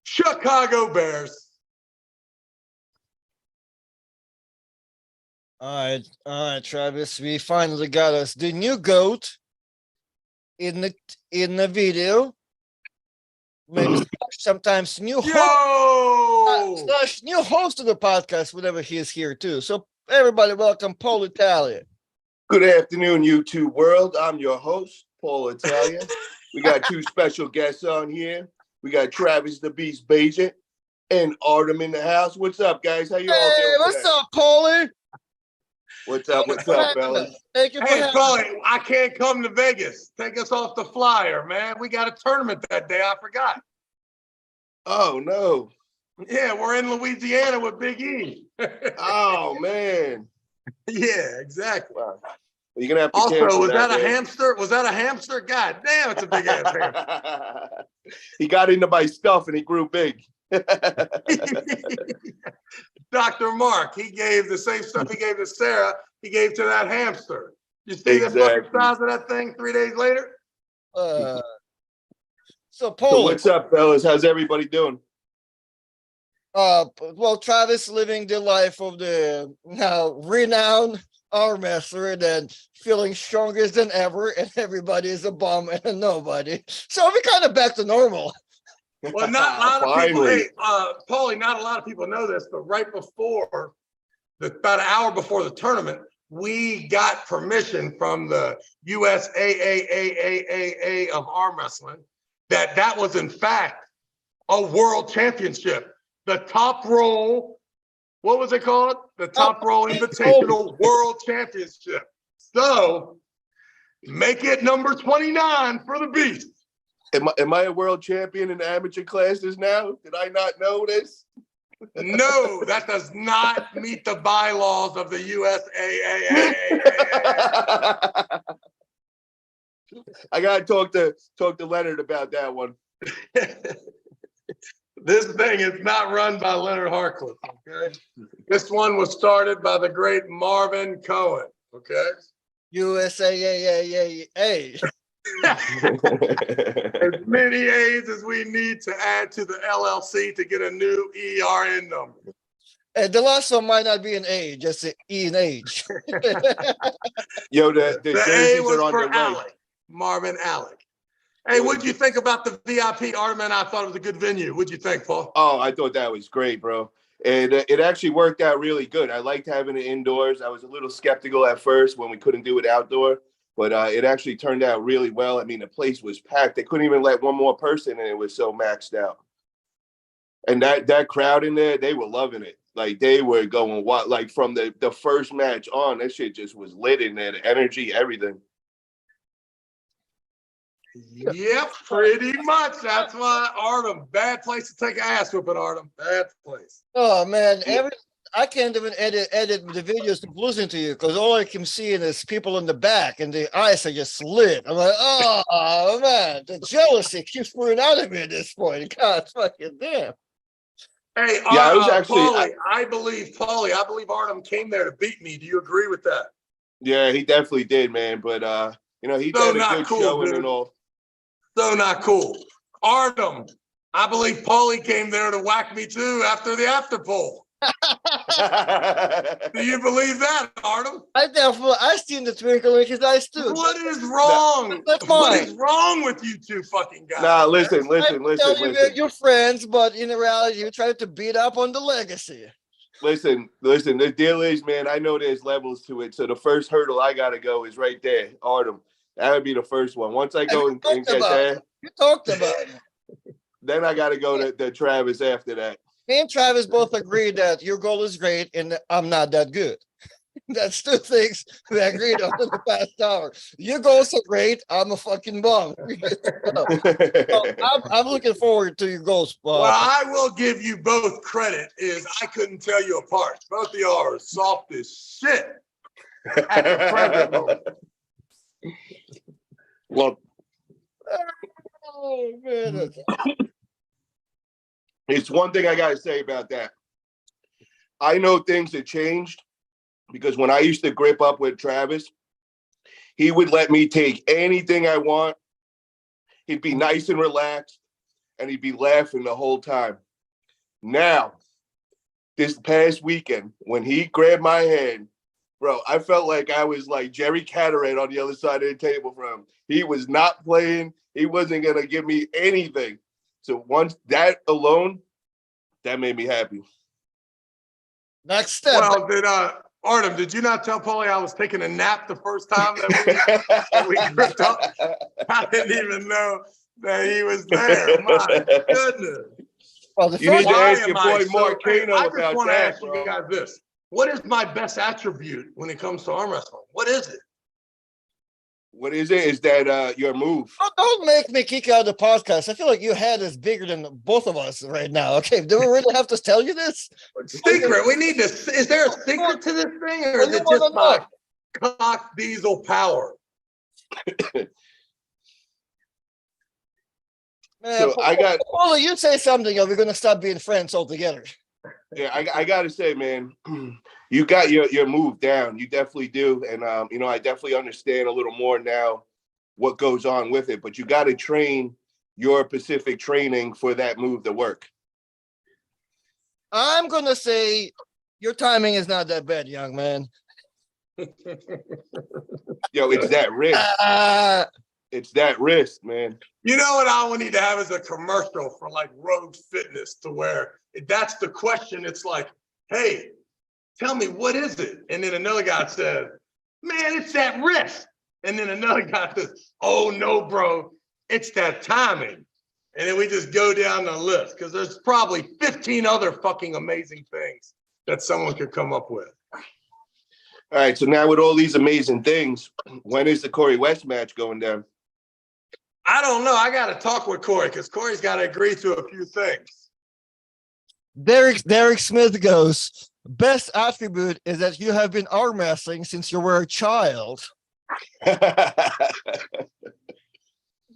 Chicago Bears. All right, Travis. We finally got us the new GOAT in the video. Maybe sometimes new host, new host of the podcast whenever he is here too. So everybody, welcome Paul Italia. Good afternoon, YouTube world. I'm your host, Paul Italia. We got 2 special guests on here. We got Travis the Beast Bagent and Artem in the house. What's up, guys? How you all doing? What's up, Paulie? What's up, fellas? Thank you for having Paulie, I can't come to Vegas. Take us off the flyer, man. We got a tournament that day. I forgot. Oh, no. Yeah, we're in Louisiana with Big E. Oh, man. Yeah, exactly. Wow. You're gonna have to also, was that a man. hamster? Was that a hamster? God damn, it's a big ass hamster. He got into my stuff and he grew big. Dr. Mark, he gave the same stuff he gave to Sarah, he gave to that hamster. You see the fucking size of that thing 3 days later? So, Paul. So what's up, fellas? How's everybody doing? Well, Travis living the life of the now renowned arm wrestler and feeling strongest than ever, and everybody is a bum and a nobody. So we're kind of back to normal. Well, not a lot of people. Hey, Paulie, not a lot of people know this, but right before, about an hour before the tournament, we got permission from the USAAAAA of arm wrestling that was in fact a world championship. The Top Roll, what was it called? The Top Roll Invitational World Championship. So make it number 29 for the Beast. Am I a world champion in amateur classes now? Did I not know this? No, that does not meet the bylaws of the USAAA. I gotta talk to Leonard about that one. This thing is not run by Leonard Harcliffe, okay? This one was started by the great Marvin Cohen, okay? USAAA. As many A's as we need to add to the LLC to get a new ERN number. And the last one might not be an A, just an E and H. Yo, the The A jerseys was are on for the way. Alec, Marvin Alec. Hey, what'd you think about the VIP Artemis? I thought it was a good venue. What'd you think, Paul? Oh, I thought that was great, bro. And it actually worked out really good. I liked having it indoors. I was a little skeptical at first when we couldn't do it outdoor, but it actually turned out really well. I mean, the place was packed. They couldn't even let one more person in. It was so maxed out. And that crowd in there, they were loving it. Like they were going what, like from the first match on, that shit just was lit in there. The energy, everything. Yep, pretty much. That's why Artem, bad place to take an ass whooping, Artem. Bad place. Oh man, I can't even edit the videos to listen to you because all I can see is people in the back and the eyes are just lit. I'm like, oh man, the jealousy keeps pouring out of me at this point. God fucking damn. Hey, Yeah, I was actually. Paulie, I believe Artem came there to beat me. Do you agree with that? Yeah, he definitely did, man. But he So did a not good cool, showing dude. and all. So not cool. Artem, I believe Paulie came there to whack me too after the after poll. Do you believe that, Artem? I seen the twinkle in his eyes too. What is wrong? That's What mine. is wrong with you two fucking guys? Nah, listen. I tell you that you're friends, but in reality, you're trying to beat up on the legacy. Listen. The deal is, man, I know there's levels to it. So the first hurdle I gotta go is right there, Artem. That would be the first one. Once I go and get there, you talked about it. then I gotta go to Travis after that. Me and Travis both agree that your goal is great and I'm not that good. That's two things we agreed on in the past hour. Your goals are great. I'm a fucking bum. So I'm looking forward to your goals. Well, I will give you both credit. Is I couldn't tell you apart. Both of y'all are soft as shit at the present moment. Well, oh man, it's one thing I gotta say about that. I know things have changed because when I used to grip up with Travis, he would let me take anything I want. He'd be nice and relaxed, and he'd be laughing the whole time. Now, this past weekend, when he grabbed my hand, bro, I felt like I was like Jerry Cataract on the other side of the table from him. He was not playing. He wasn't going to give me anything. So once that alone, that made me happy. next step. Well, Artem, did you not tell Paulie I was taking a nap the first time that we gripped up? I didn't even know that he was there. My goodness. Well, the You need first to Why ask your am I boy so- Marcano I just about want to that, ask you bro. guys this. What is my best attribute when it comes to arm wrestling? What is it? What is it? Is that your move? don't make me kick out of the podcast. I feel like your head is bigger than both of us right now. Okay, do we really have to tell you this? Secret. We need to. Is there a secret to this thing, or is it just my cock diesel power? Man, So I got. Paulie, you say something, or we're gonna stop being friends altogether. Yeah, I got to say, man, you got your move down. You definitely do, and I definitely understand a little more now what goes on with it. But you got to train your specific training for that move to work. I'm gonna say your timing is not that bad, young man. Yo, it's that wrist. It's that wrist, man. You know what I would need to have is a commercial for like Rogue Fitness to where that's the question. It's like, hey, tell me, what is it? And then another guy said, man, it's that wrist. And then another guy says, oh no, bro, it's that timing. And then we just go down the list because there's probably 15 other fucking amazing things that someone could come up with. All right, so now with all these amazing things, when is the Corey West match going down? I don't know. I got to talk with Corey because Corey's got to agree to a few things. Derek Smith goes, best attribute is that you have been arm wrestling since you were a child.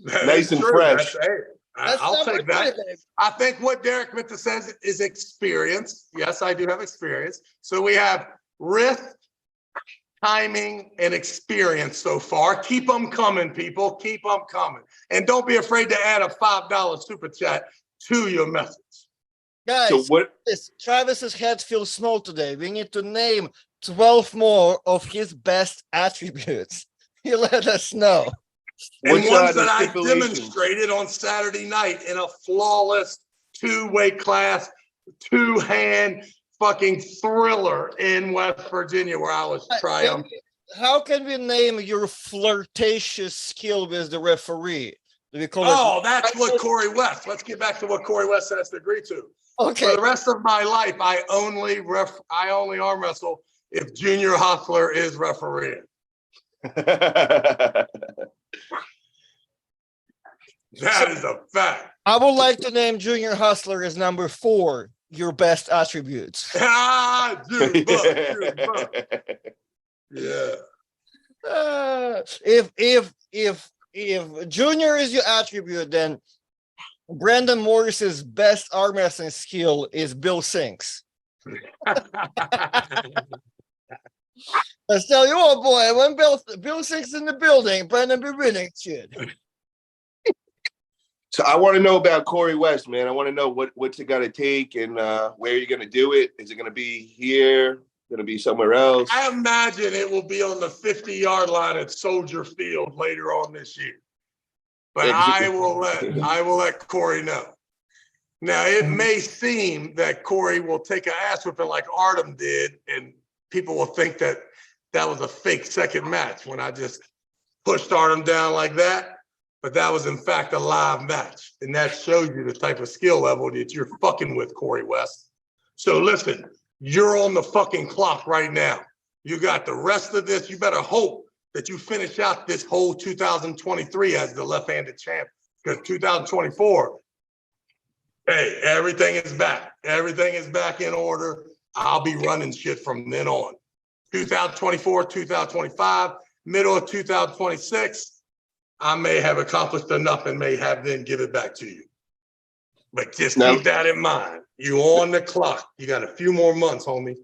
Nice and fresh. I'll take that. I think what Derek meant to say is experience. Yes, I do have experience. So we have wrist, timing, and experience so far. Keep them coming, people. Keep them coming. And don't be afraid to add a $5 super chat to your message. Guys, what? Travis's head feels small today. We need to name 12 more of his best attributes. You let us know. And What's ones the that I stipulations? demonstrated on Saturday night in a flawless two-way class, two-hand fucking thriller in West Virginia where I was triumphant. How can we name your flirtatious skill with the referee? Do we call Oh, that's what Corey West. Let's get back to what Corey West has to agree to. Okay. For the rest of my life, I only arm wrestle if Junior Hustler is refereeing. That is a fact. I would like to name Junior Hustler as number 4, your best attributes. Dude, yeah. If Junior is your attribute, then Brandon Morris's best arm wrestling skill is Bill Sinks. Let's tell you what, boy, when Bill Sinks in the building, Brandon be winning shit. So I want to know about Corey West, man. I want to know what's it got to take and where you're going to do it. Is it going to be here? Going to be somewhere else? I imagine it will be on the 50-yard line at Soldier Field later on this year. But I will let Corey know. Now, it may seem that Corey will take an ass whipping like Artem did, and people will think that that was a fake second match when I just pushed Artem down like that. But that was, in fact, a live match. And that shows you the type of skill level that you're fucking with, Corey West. So listen, you're on the fucking clock right now. You got the rest of this. You better hope that you finish out this whole 2023 as the left-handed champ. Because 2024, hey, everything is back. Everything is back in order. I'll be running shit from then on. 2024, 2025, middle of 2026, I may have accomplished enough and may have then give it back to you. But just keep that in mind. You on the clock. You got a few more months, homie.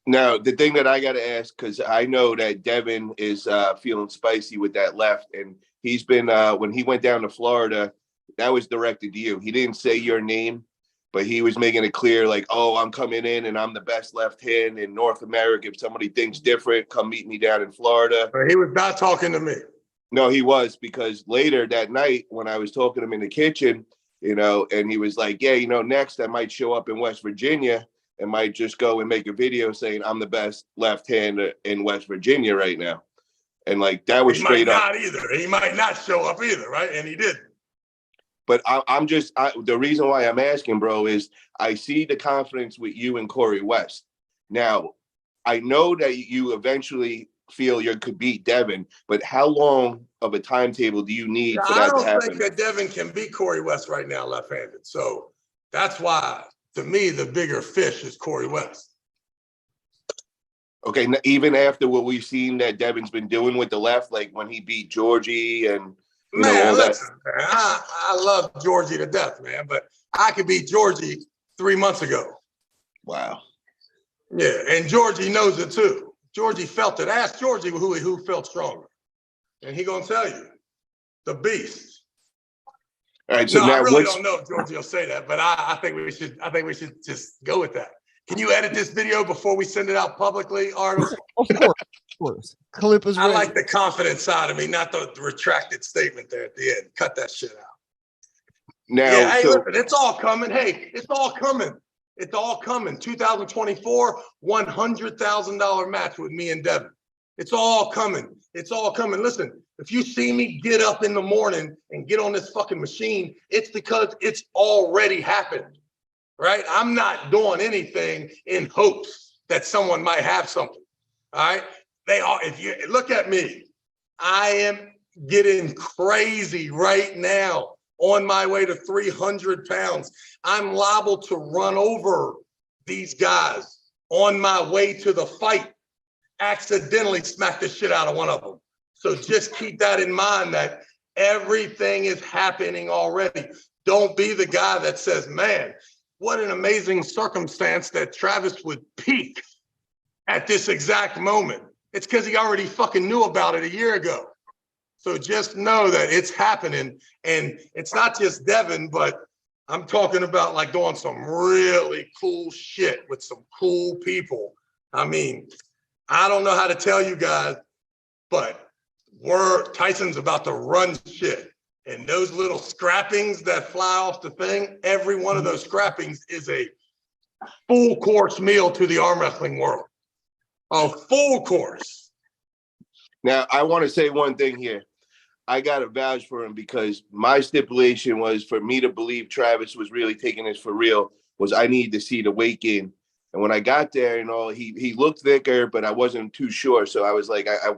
Now, the thing that I got to ask, because I know that Devin is feeling spicy with that left, and he's been, when he went down to Florida, that was directed to you. He didn't say your name, but he was making it clear, like, oh, I'm coming in and I'm the best left hand in North America. If somebody thinks different, come meet me down in Florida. But he was not talking to me. No, he was, because later that night when I was talking to him in the kitchen, you know, and he was like, yeah, you know, next I might show up in West Virginia and might just go and make a video saying I'm the best left-hander in West Virginia right now. And like, that was straight up. He might not show up either, right? And he didn't. But the reason why I'm asking, bro, is I see the confidence with you and Corey West. Now, I know that you eventually feel you could beat Devin, but how long of a timetable do you need for that to happen? I don't think that Devin can beat Corey West right now left-handed. So that's why, to me, the bigger fish is Corey West. Okay, even after what we've seen that Devin's been doing with the left, like when he beat Georgie and all listen, that. Man, I love Georgie to death, man, but I could beat Georgie 3 months ago. Wow. Yeah, and Georgie knows it too. Georgie felt it. Ask Georgie who felt stronger, and he gonna tell you, the beast. All right, so no, now I really don't know if Georgie will say that, but I think we should. I think we should just go with that. Can you edit this video before we send it out publicly, Arnold? Of course. Clip is ready. I like the confident side of me, not the retracted statement there at the end. Cut that shit out. Now, yeah, hey, listen, it's all coming. Hey, it's all coming. It's all coming. 2024, $100,000 match with me and Devin. It's all coming. It's all coming. Listen, if you see me get up in the morning and get on this fucking machine, it's because it's already happened, right? I'm not doing anything in hopes that someone might have something, all right? If you look at me, I am getting crazy right now. On my way to 300 pounds. I'm liable to run over these guys on my way to the fight, accidentally smack the shit out of one of them. So just keep that in mind, that everything is happening already. Don't be the guy that says, man, what an amazing circumstance that Travis would peak at this exact moment. It's because he already fucking knew about it a year ago. So just know that it's happening, and it's not just Devin, but I'm talking about like doing some really cool shit with some cool people. I mean, I don't know how to tell you guys, but Tyson's about to run shit. And those little scrappings that fly off the thing, every one of those scrappings is a full course meal to the arm wrestling world. A full course. Now, I want to say one thing here. I got to vouch for him because my stipulation was for me to believe Travis was really taking this for real was I needed to see the weight gain. And when I got there, he looked thicker, but I wasn't too sure. So I was like, I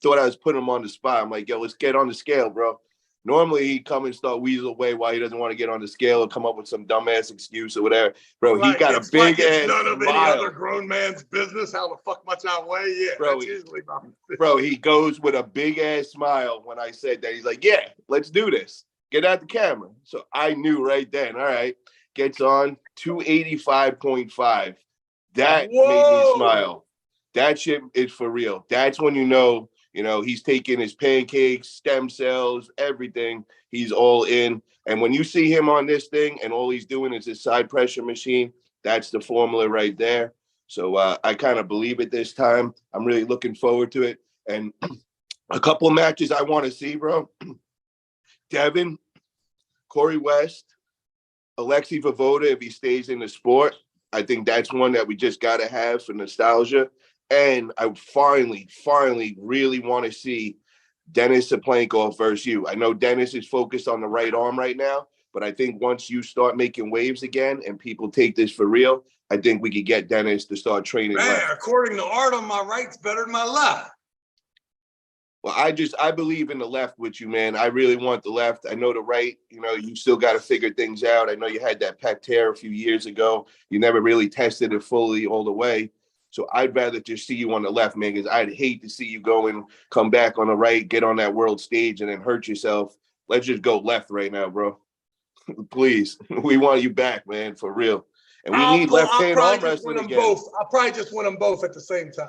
thought I was putting him on the spot. I'm like, yo, let's get on the scale, bro. Normally he'd come and start weasel away while he doesn't want to get on the scale and come up with some dumbass excuse or whatever. Bro, he got a big ass none of any smile. other grown man's business how the fuck much I weigh. Yeah, Bro, that's usually my Bro, he goes with a big ass smile when I said that. He's like, yeah, let's do this. Get out the camera. So I knew right then, all right, gets on 285.5. That made me smile. That shit is for real. That's when you know, he's taking his pancakes, stem cells, everything. He's all in. And when you see him on this thing and all he's doing is his side pressure machine, that's the formula right there. So I kind of believe it this time. I'm really looking forward to it. And a couple of matches I want to see, bro. Devin, Corey West, Alexei Vovoda, if he stays in the sport. I think that's one that we just got to have for nostalgia. And I finally really want to see Dennis Saplenko versus you. I know Dennis is focused on the right arm right now, but I think once you start making waves again and people take this for real, I think we could get Dennis to start training left. According to Artem, my right's better than my left. Well, I believe in the left with you, man. I really want the left. I know the right, you still got to figure things out. I know you had that pec tear a few years ago. You never really tested it fully all the way. So I'd rather just see you on the left, man, because I'd hate to see you go and come back on the right, get on that world stage, and then hurt yourself. Let's just go left right now, bro. Please. We want you back, man, for real. And we need left-hand arm wrestling again. I'll probably just win them both at the same time.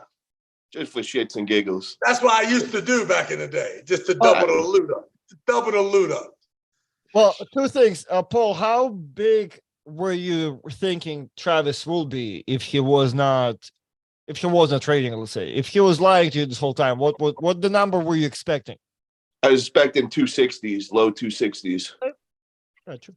Just for shits and giggles. That's what I used to do back in the day, just to double the loot up. Well, two things. Paul, how big were you thinking Travis will be if he wasn't trading, let's say? If he was lying to you this whole time, what the number were you expecting? I was expecting 260s, low 260s. Gotcha.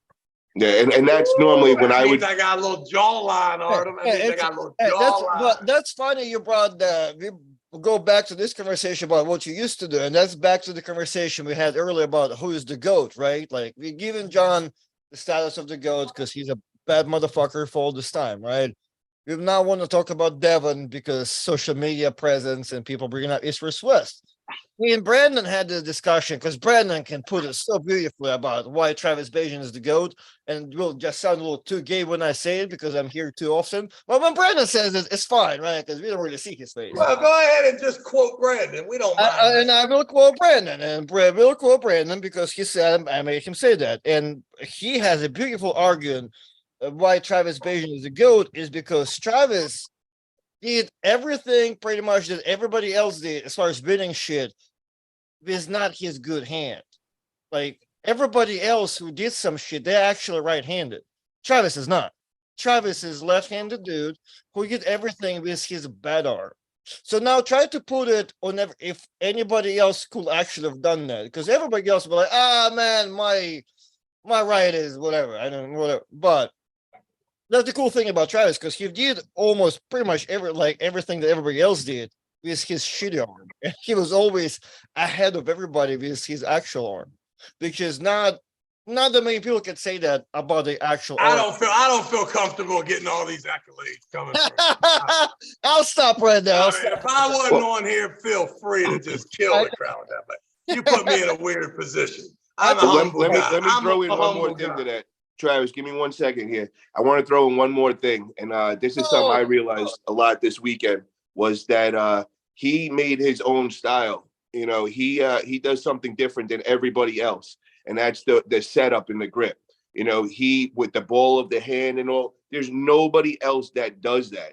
Yeah, and that's normally when I got a little jawline, Artem. I got a little jawline. That's funny you brought we go back to this conversation about what you used to do, and that's back to the conversation we had earlier about who is the GOAT, right? Like, we're giving John the status of the GOAT because he's a bad motherfucker for all this time, right? We now want to talk about Devon because social media presence and people bringing up East versus West. Me and Brandon had the discussion because Brandon can put it so beautifully about why Travis Bagent is the GOAT, and it will just sound a little too gay when I say it because I'm here too often. But when Brandon says it, it's fine, right? Because we don't really see his face. Well, go ahead and just quote Brandon. We don't mind. And I will quote Brandon, and Brad will quote Brandon because he said I made him say that, and he has a beautiful argument why Travis Bagent is the GOAT is because Travis did everything pretty much that everybody else did as far as winning shit is not his good hand. Like, everybody else who did some shit, they're actually right-handed. Travis is not. Travis is left-handed dude who did everything with his bad arm. So now try to put it on if anybody else could actually have done that, because everybody else will be like, man, my right is whatever. I don't know, whatever. But that's the cool thing about Travis, because he did almost pretty much everything that everybody else did with his shitty arm. He was always ahead of everybody with his actual arm, which is not that many people can say that about the actual arm. I don't feel comfortable getting all these accolades coming from. I'll stop right now. If I wasn't on here, feel free to just kill the crowd with that. But you put me in a weird position. I'm a humble guy. Let me throw in one more thing to that. Travis, give me 1 second here. I want to throw in one more thing. And this is something I realized a lot this weekend was that he made his own style. He does something different than everybody else. And that's the setup and the grip. He with the ball of the hand and all, there's nobody else that does that.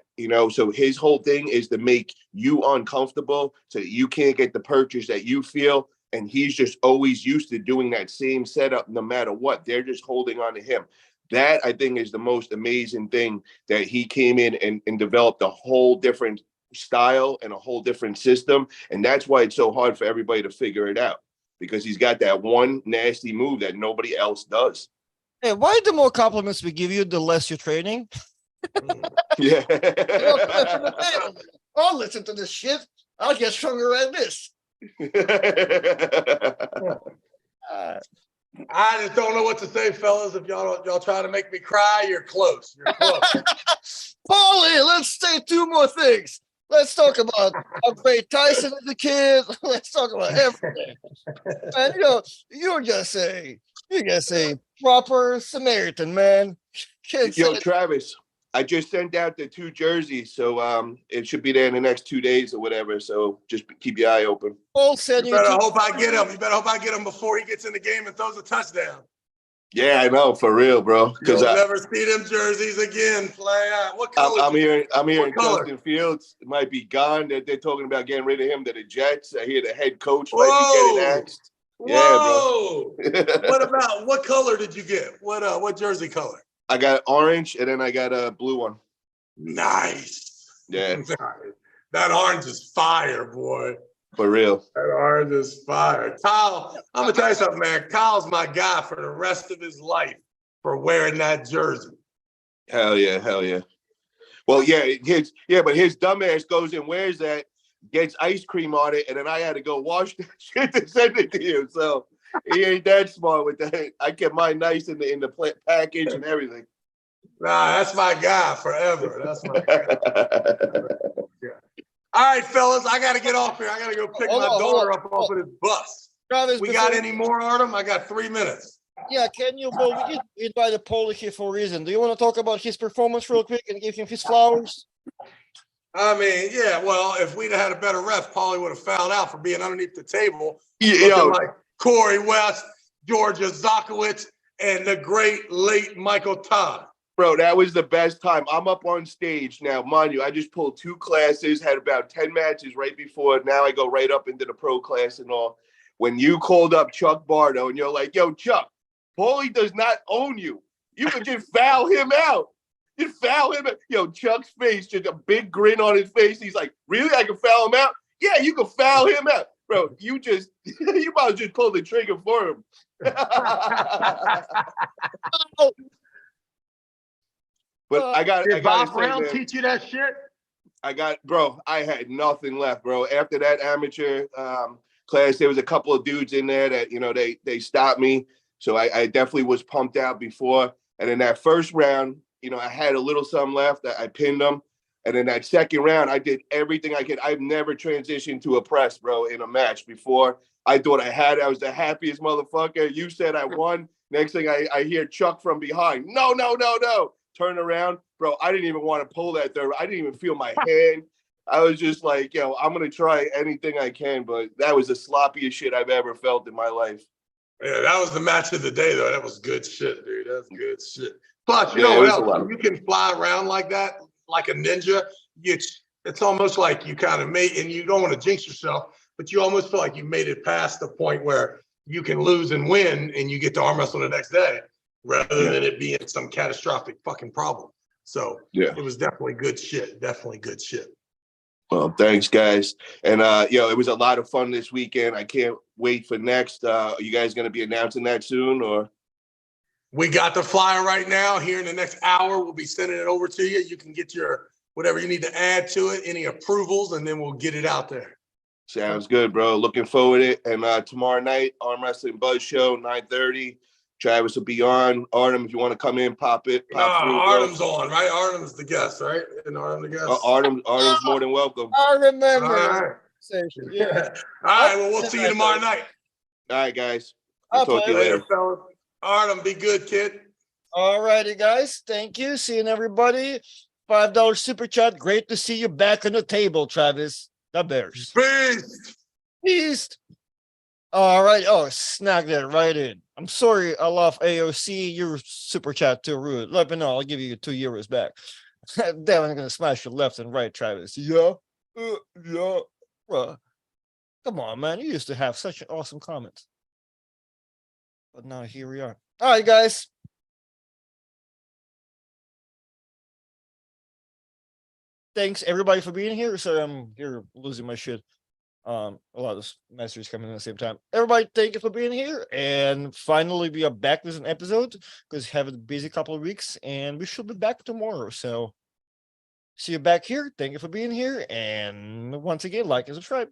So his whole thing is to make you uncomfortable so that you can't get the purchase that you feel. And he's just always used to doing that same setup no matter what. They're just holding on to him. That I think is the most amazing thing, that he came in and developed a whole different style and a whole different system. And that's why it's so hard for everybody to figure it out, because he's got that one nasty move that nobody else does. Hey, why the more compliments we give you, the less you're training? Yeah. You know, come from the table. I'll listen to this shit. I'll get stronger at this. Uh, I just don't know what to say, fellas. If y'all trying to make me cry, you're close. You're close. Paulie, let's say two more things. Let's talk about how great Tyson is a kid. Let's talk about everything. And you're just a proper Samaritan, man. Can't Yo, say Travis, I just sent out the 2 jerseys, so it should be there in the next 2 days or whatever. So just keep your eye open. Paul said You better hope I get him. You better hope I get him before he gets in the game and throws a touchdown. Yeah, I know, for real, bro. Because You'll never see them jerseys again. Play out. What color? I'm hearing What color? Justin Fields might be gone. They're talking about getting rid of him to the Jets. I hear the head coach might be getting axed. Yeah, Whoa! bro. What color did you get? What jersey color? I got orange, and then I got a blue one. Nice. Yeah, That orange is fire, boy. for real. That orange is fire. Kyle, I'm gonna tell you something, man. Kyle's my guy for the rest of his life for wearing that jersey. Hell yeah, hell yeah. Well, yeah, but his dumbass goes and wears that, gets ice cream on it, and then I had to go wash that shit to send it to you. So he ain't that smart with that. I kept mine nice in the package and everything. Nah, that's my guy forever. That's my guy. All right, fellas, I got to get off here. I got to go pick my daughter up off of this bus. Travis, We got any more, Artem? I got 3 minutes. Yeah, can you? Well, we invited Paulie here for a reason. Do you want to talk about his performance real quick and give him his flowers? I mean, yeah, well, if we'd had a better ref, Paulie would have fouled out for being underneath the table. Yo, Like Corey West, Georgia Zakowicz, and the great late Michael Todd. bro, that was the best time. I'm up on stage now, mind you. I just pulled 2 classes, had about 10 matches right before. Now I go right up into the pro class and all. When you called up Chuck Bardo and you're like, yo, Chuck, Paulie does not own you. You could just foul him out. Just foul him out. Yo, Chuck's face, just a big grin on his face. He's like, really? I can foul him out? Yeah, you can foul him out. Bro, you might as just pull the trigger for him. But Did Bob Brown teach you that shit? I had nothing left, bro. After that amateur class, there was a couple of dudes in there that, they stopped me. So I definitely was pumped out before. And in that first round, I had a little something left. I pinned them. And in that second round, I did everything I could. I've never transitioned to a press, bro, in a match before. I thought I had it. I was the happiest motherfucker. You said I won. Next thing I hear Chuck from behind. No. Turn around. Bro, I didn't even want to pull that third. I didn't even feel my hand. I was just like, I'm going to try anything I can. But that was the sloppiest shit I've ever felt in my life. Yeah, that was the match of the day, though. That was good shit, dude. That's good shit. Plus, you know what else? When you can fly around like that, like a ninja, it's almost like you kind of made, and you don't want to jinx yourself, but you almost feel like you made it past the point where you can lose and win, and you get to arm wrestle the next day, rather than it being some catastrophic fucking problem. So it was definitely good shit. Definitely good shit. Well, thanks, guys. And, it was a lot of fun this weekend. I can't wait for next. Are you guys going to be announcing that soon, or? We got the flyer right now. Here in the next hour, we'll be sending it over to you. You can get your whatever you need to add to it, any approvals, and then we'll get it out there. Sounds good, bro. Looking forward to it. And tomorrow night, Arm Wrestling Buzz Show, 9:30. Travis will be on. Artem, if you want to come in, pop through. Artem's on, right? Artem's the guest, right? Isn't Artem the guest? Artem's more than welcome. I remember. All right. Yeah. All right. Well, we'll see you tomorrow night. All right, guys. I'll talk to you later. Fellas. Artem, be good, kid. All righty, guys. Thank you. Seeing everybody. $5 super chat. Great to see you back on the table, Travis. The Bears. Beast. All right. Oh, snag that right in. I'm sorry. I love AOC. Your super chat too rude. Let me know. I'll give you €2 back. Damn, I'm gonna smash your left and right, Travis. Yeah. Come on, man. You used to have such awesome comments. But now here we are. All right, guys. thanks everybody for being here. Sorry, I'm here losing my shit. A lot of messages coming in at the same time. Everybody, thank you for being here. And finally, we are back with an episode because have a busy couple of weeks, and we should be back tomorrow. So see you back here. Thank you for being here. And once again, like and subscribe.